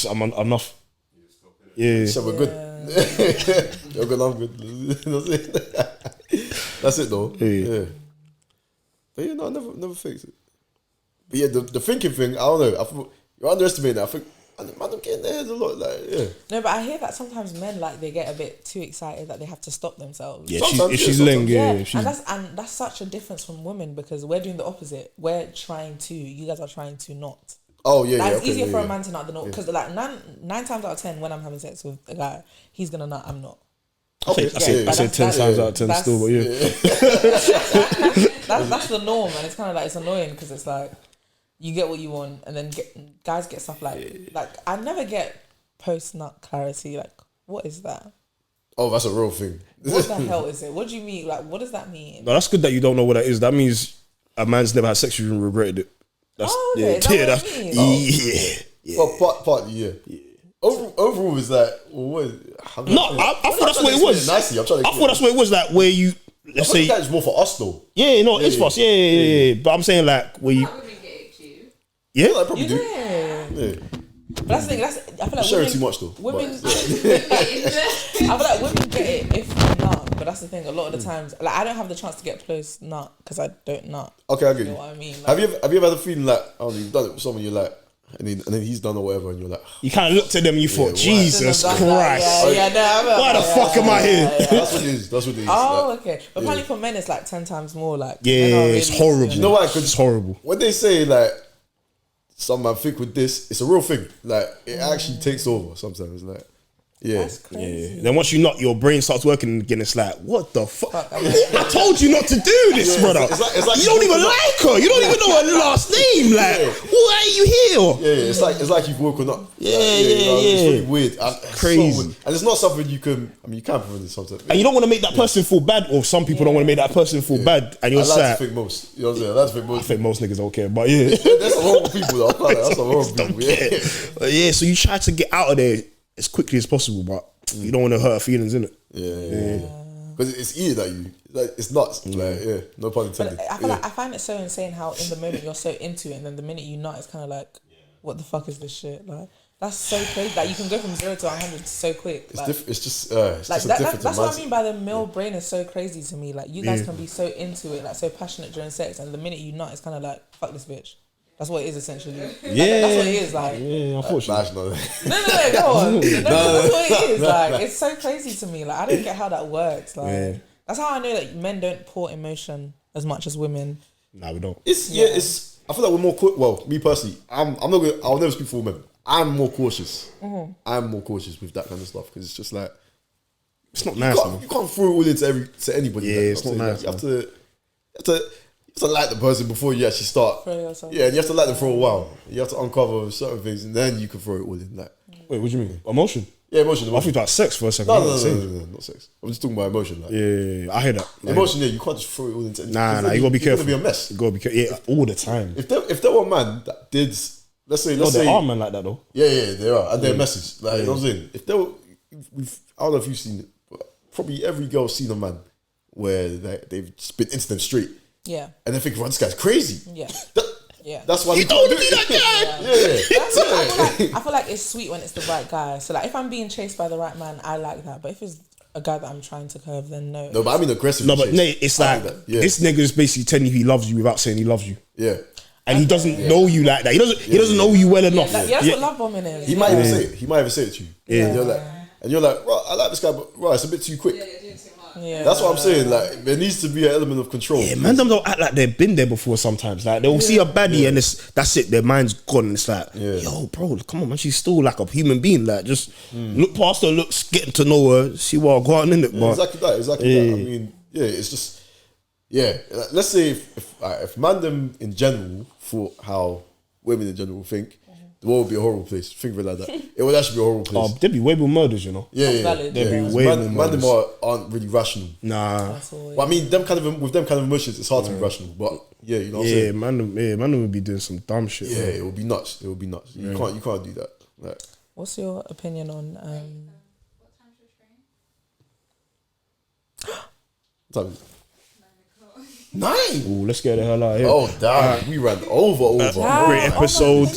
I'm enough. Yeah. so we're good. You're good, I'm good. That's it. That's it though. Yeah. But yeah, no, I never fixed it. But yeah, the thinking thing, I don't know. I feel you're underestimating it. I think man, I'm getting their heads a lot. Like, yeah. No, but I hear that sometimes men like they get a bit too excited that they have to stop themselves. Yeah, Sometimes, if yeah, she's sometimes. ling, yeah. And that's such a difference from women because we're doing the opposite. We're trying to. You guys are trying to not. Oh yeah, Like, yeah. it's Okay, easier yeah, for yeah. a man to nut than not because like nine times out of 10 when I'm having sex with a guy, he's gonna nut. I'm not. I say 10 times out of 10 still, but yeah. That's the norm, and it's kind of like it's annoying because it's like you get what you want, and then guys get stuff like I never get post nut clarity. Like, what is that? Oh, that's a real thing. What the hell is it? What do you mean? Like, what does that mean? No, that's good that you don't know what that is. That means a man's never had sex with you and regretted it. That's, Oh, okay. Is that what it means? Yeah. Well, partly, yeah. Overall, is like, well, what is, No, I thought that's what it was. Nicely, I'm trying to I thought that's what it was, like where you, let's say, that's more for us though. yeah, no, it's yeah. for us, yeah. But I'm saying like where you, Not women get it too. yeah, I probably do. Yeah. Yeah. But that's the thing. I feel like Sharing women, too much though. Women, But, I feel like women get it if they nut, but that's the thing. A lot of the times, like I don't have the chance to get close nut because I don't nut. okay, I get You you. know what I mean? Like, Have you ever had a feeling like, I don't know, you've done it with someone you're like, and then he's done or whatever, and you're like, you kind of looked at them and you thought, why? Jesus Shouldn't have done that. Christ, Yeah, no, why the fuck am I here? that's what it is. That's what it is. Oh, Like, okay. But apparently for men, it's like 10 times more. Like, Yeah, men are it's really- horrible. you know why? It's Because horrible. when they say like, some man think with this, it's a real thing. Like it actually takes over sometimes. Like, yeah. That's crazy. Yeah. Then once you nut, your brain starts working again. It's like, what the fuck? Fuck, I'm I told you not to do this, Yeah, brother. it's like you don't even like her. You don't even know her last name. Like, why are you here? Yeah, it's like you've woken up. Yeah, It's yeah. really weird. It's Crazy. so weird. And it's not something you can. I mean, you can prevent it sometimes. And you don't want to make that person feel bad, or some people don't want to make that person feel bad. And you're I like sad. to think most. You know what I'm saying? I like to think I most. think most niggas don't care, but yeah. There's some horrible people though. I can't lie, that's some horrible people. Yeah. But yeah, so you try to get out of there as quickly as possible, but you don't want to hurt her feelings, innit? Yeah. Because it's eating at you. Like it's nuts. Like yeah, no pun intended. But I feel like I find it so insane how in the moment you're so into it, and then the minute you nut, it's kind of like, what the fuck is this shit? Like, that's so crazy. Like, you can go from 0 to 100 so quick. Like, It's just like a different that's what I mindset. mean by the male brain is so crazy to me. Like, you guys can be so into it, like so passionate during sex, and the minute you nut, it's kind of like, fuck this bitch. That's what it is essentially. Yeah. That's what it is. Like, Yeah, unfortunately. Nah, go on. No, that's what it is. Like, it's so crazy to me. Like, I don't get how that works. Like, Yeah. that's how I know that men don't pour emotion as much as women. Nah, we don't. It's. I feel like we're more. Well, me personally, I'm not gonna. I'll never speak for women. I'm more cautious. I'm more cautious with that kind of stuff because it's just like It's not nice, man. you can't throw it all into anybody. Yeah, like, it's I'm not saying, nice, like, you have to like the person before you actually start. Throw yourself. Yeah, and you have to like them for a while. You have to uncover certain things, and then you can throw it all in. Like, Wait, what do you mean? Emotion? yeah, emotion. I thought about sex for a second. No, not sex. I'm just talking about emotion. Like, Yeah, I hear that. emotion. Yeah, you can't just throw it all into. Nah, you gotta be careful. It's gonna be a mess. You gotta be careful. Yeah, all the time. If there were a man that did, let's say, No, there are men like that though. Yeah, they are, and they're messes. Like, you know what I'm saying? If there were, I don't know if you've seen it, but probably every girl's seen a man where they've just been into them straight, Yeah. and they think, "Well, this guy's crazy." Yeah. Yeah. That's why You we don't can't do that guy. Yeah. I feel like it's sweet when it's the right guy. So like if I'm being chased by the right man, I like that. But if it's a guy that I'm trying to curve, then no. No, but I mean aggressive. No, but chase. Nate, it's I like that. Yeah. this nigga is basically telling you he loves you without saying he loves you, Yeah, and he doesn't know you like that. He doesn't know you well enough. That's what love bombing is. he might even say it. He might even say it to you. Yeah. And you're like, right, I like this guy, but right, it's a bit too quick. Yeah, you're doing too much. Yeah. That's what I'm saying. Like, there needs to be an element of control. Yeah, man, them don't act like they've been there before. Sometimes, like they'll see a baddie and that's it. Their mind's gone. It's like, yo, bro, come on, man. She's still like a human being. Like, just look past her looks, getting to know her, see what I got in it. Yeah, exactly that. I mean, yeah, it's just, yeah. Like, let's say if mandem in general thought how women in general think, the world would be a horrible place. Think of it like that. It would actually be a horrible place. There'd be way more murders, you know. Yeah. valid. There'd be Because way more murders. mandem aren't really rational. Nah. That's all, But I mean, with them kind of emotions, it's hard to be rational. But yeah, you know what I'm Yeah, saying? man would be doing some dumb shit. Yeah, man. it would be nuts. It would be nuts. You can't do that. Like, What's your opinion on What time's your train? What time? 9 o'clock. 9. Ooh, let's get the hell out of here. Oh damn, we ran over. Great episode.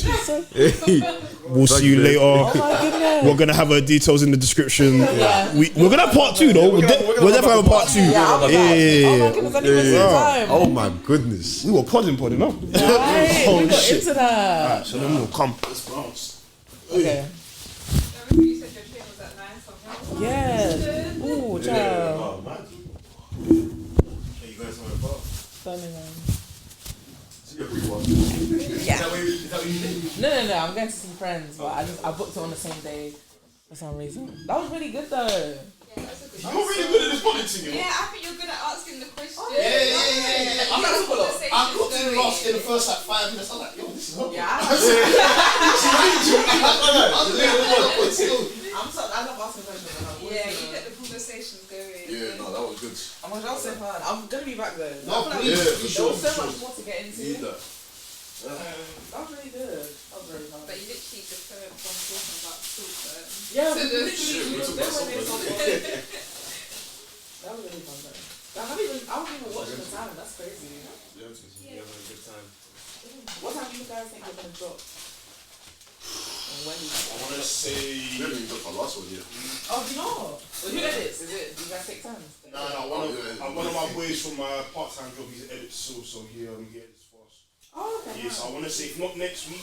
We'll see you later. Oh my goodness. We're gonna have her details in the description. Yeah. We're gonna have part 2 though. We'll definitely have a part 2. Yeah, I'll be back. Oh my goodness, I didn't even see the time. Oh my goodness. We were podding, no? Right, we got into that. Alright, so then we'll come. Let's bounce. Okay. I remember you said your train was at 9 something. Yeah. Ooh, child. Oh, man. Hey, you going somewhere far? Birmingham. See everyone. Yeah. Is that what you did? No. I'm going to see friends, but I booked it on the same day for some reason. That was really good though. Yeah, that's a good You're really good at this body thing, you know? Yeah, I think you're good at asking the question. Yeah. I got to the last in the first like 5 minutes. I'm like, yo, this is hot. Yeah. I love asking questions. Yeah, you get the conversations going. Yeah, no, that was good. Oh my god, that was so fun. I'm gonna be back though. No, I feel like yeah, for there sure. was so much more to get into. Need that. That was really good. That was very fun. But you literally deferred from talking about soup. Yeah, to we the literally we was took there about when they something. saw it. That was really fun though. I haven't even watched the time. That's crazy. Yeah, having a good time. What time do you guys think you're gonna drop? And when? I want to say. We haven't even got our last one yet. Oh, do you know? Well, who edits? Is it? Do you guys take turns? One of my boys from my part-time job, he's edits so he edits fast. Oh, okay. Yeah, so I want to say, if not next week,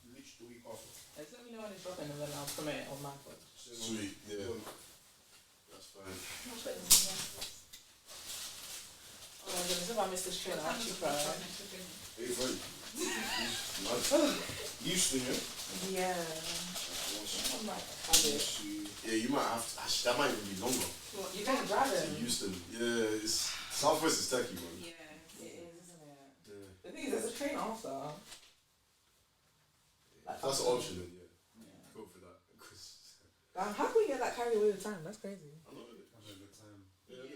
literally the week after. Let me know when it's dropping and then I'll promote it on my pod. Sweet, yeah. That's fine. Oh my goodness, if I miss this train, I'll actually cry. 8:30. Used to, yeah? Yeah. I'm like, I did. Yeah, you might have to. Actually, that might even be longer. You can't drive To it. Houston. Yeah, it's Southwest is techie, man. Yeah. It is, isn't it? Yeah. The thing is, there's a train after. If that's an option, then yeah. Go for that. How can we get that carried away with time? That's crazy. I know it. Having a good time.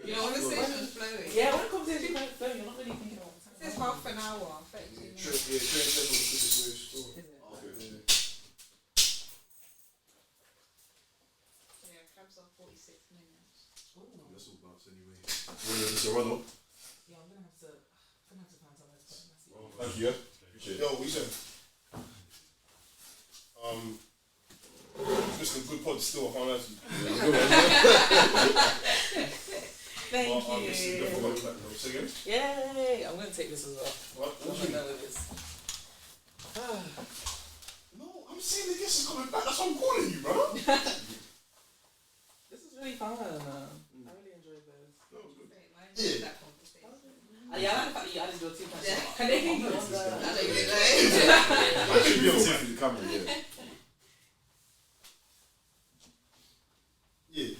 Your conversation's flowing. Yeah, when it comes to the phone, you're not really thinking about the time. It's half an hour, 32 minutes. Train schedule is this way. Is it? Okay. Yeah, cabs are 46 minutes. That's all bounce anyway. It's a run up. Yeah, I'm gonna have to find somewhere to put my seat. Thank you, yeah. Appreciate it. Yo, what you said? Just a good pod still, I can't lie to you. Thank Well, this is the you. follow back though. Say again? Yay! I'm gonna take this as well. What? I'm gonna know with this. No, I'm saying the guest is coming back. That's why I'm calling you, bro. This is really fun. I really enjoyed this. Wait, mine is that conversation. Yeah, I like the fact that you added your 2 times. Can they hear you on the? I don't even know. I should be able to see through the camera, yeah. Yeah.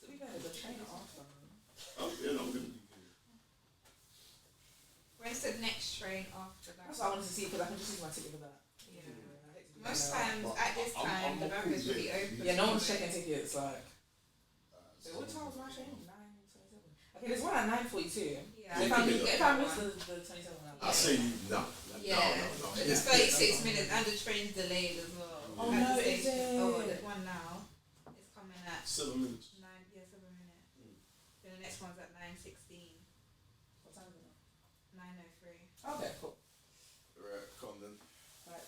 To be fair, there's a train after. Oh, yeah, no, good. Where's the next train after that? That's what I wanted to see because I can just use my ticket for that. Yeah. Most times at this time, the bumpers will be open. Yeah, no one's checking tickets. Like, wait, what time was my train? 9:27. Okay, there's one at 9:42. Yeah. So if I miss the 27 one, I say no. Yeah. No. It's 36 minutes and the train's delayed as well. Oh, At no, the is station. it? Oh, there's one now. It's coming at 7 minutes. 7 minutes. Then the next one's at 9:16. what time is it 9:03. now? Okay, cool. Right, come on then. Right.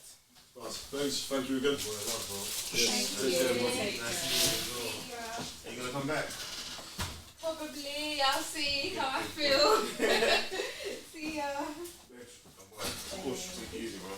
Thank you again. Thank you. Take care, bro. Take care. See ya. Are you gonna come back? Probably. I'll see how I feel. See ya. Of course, take it easy, bro.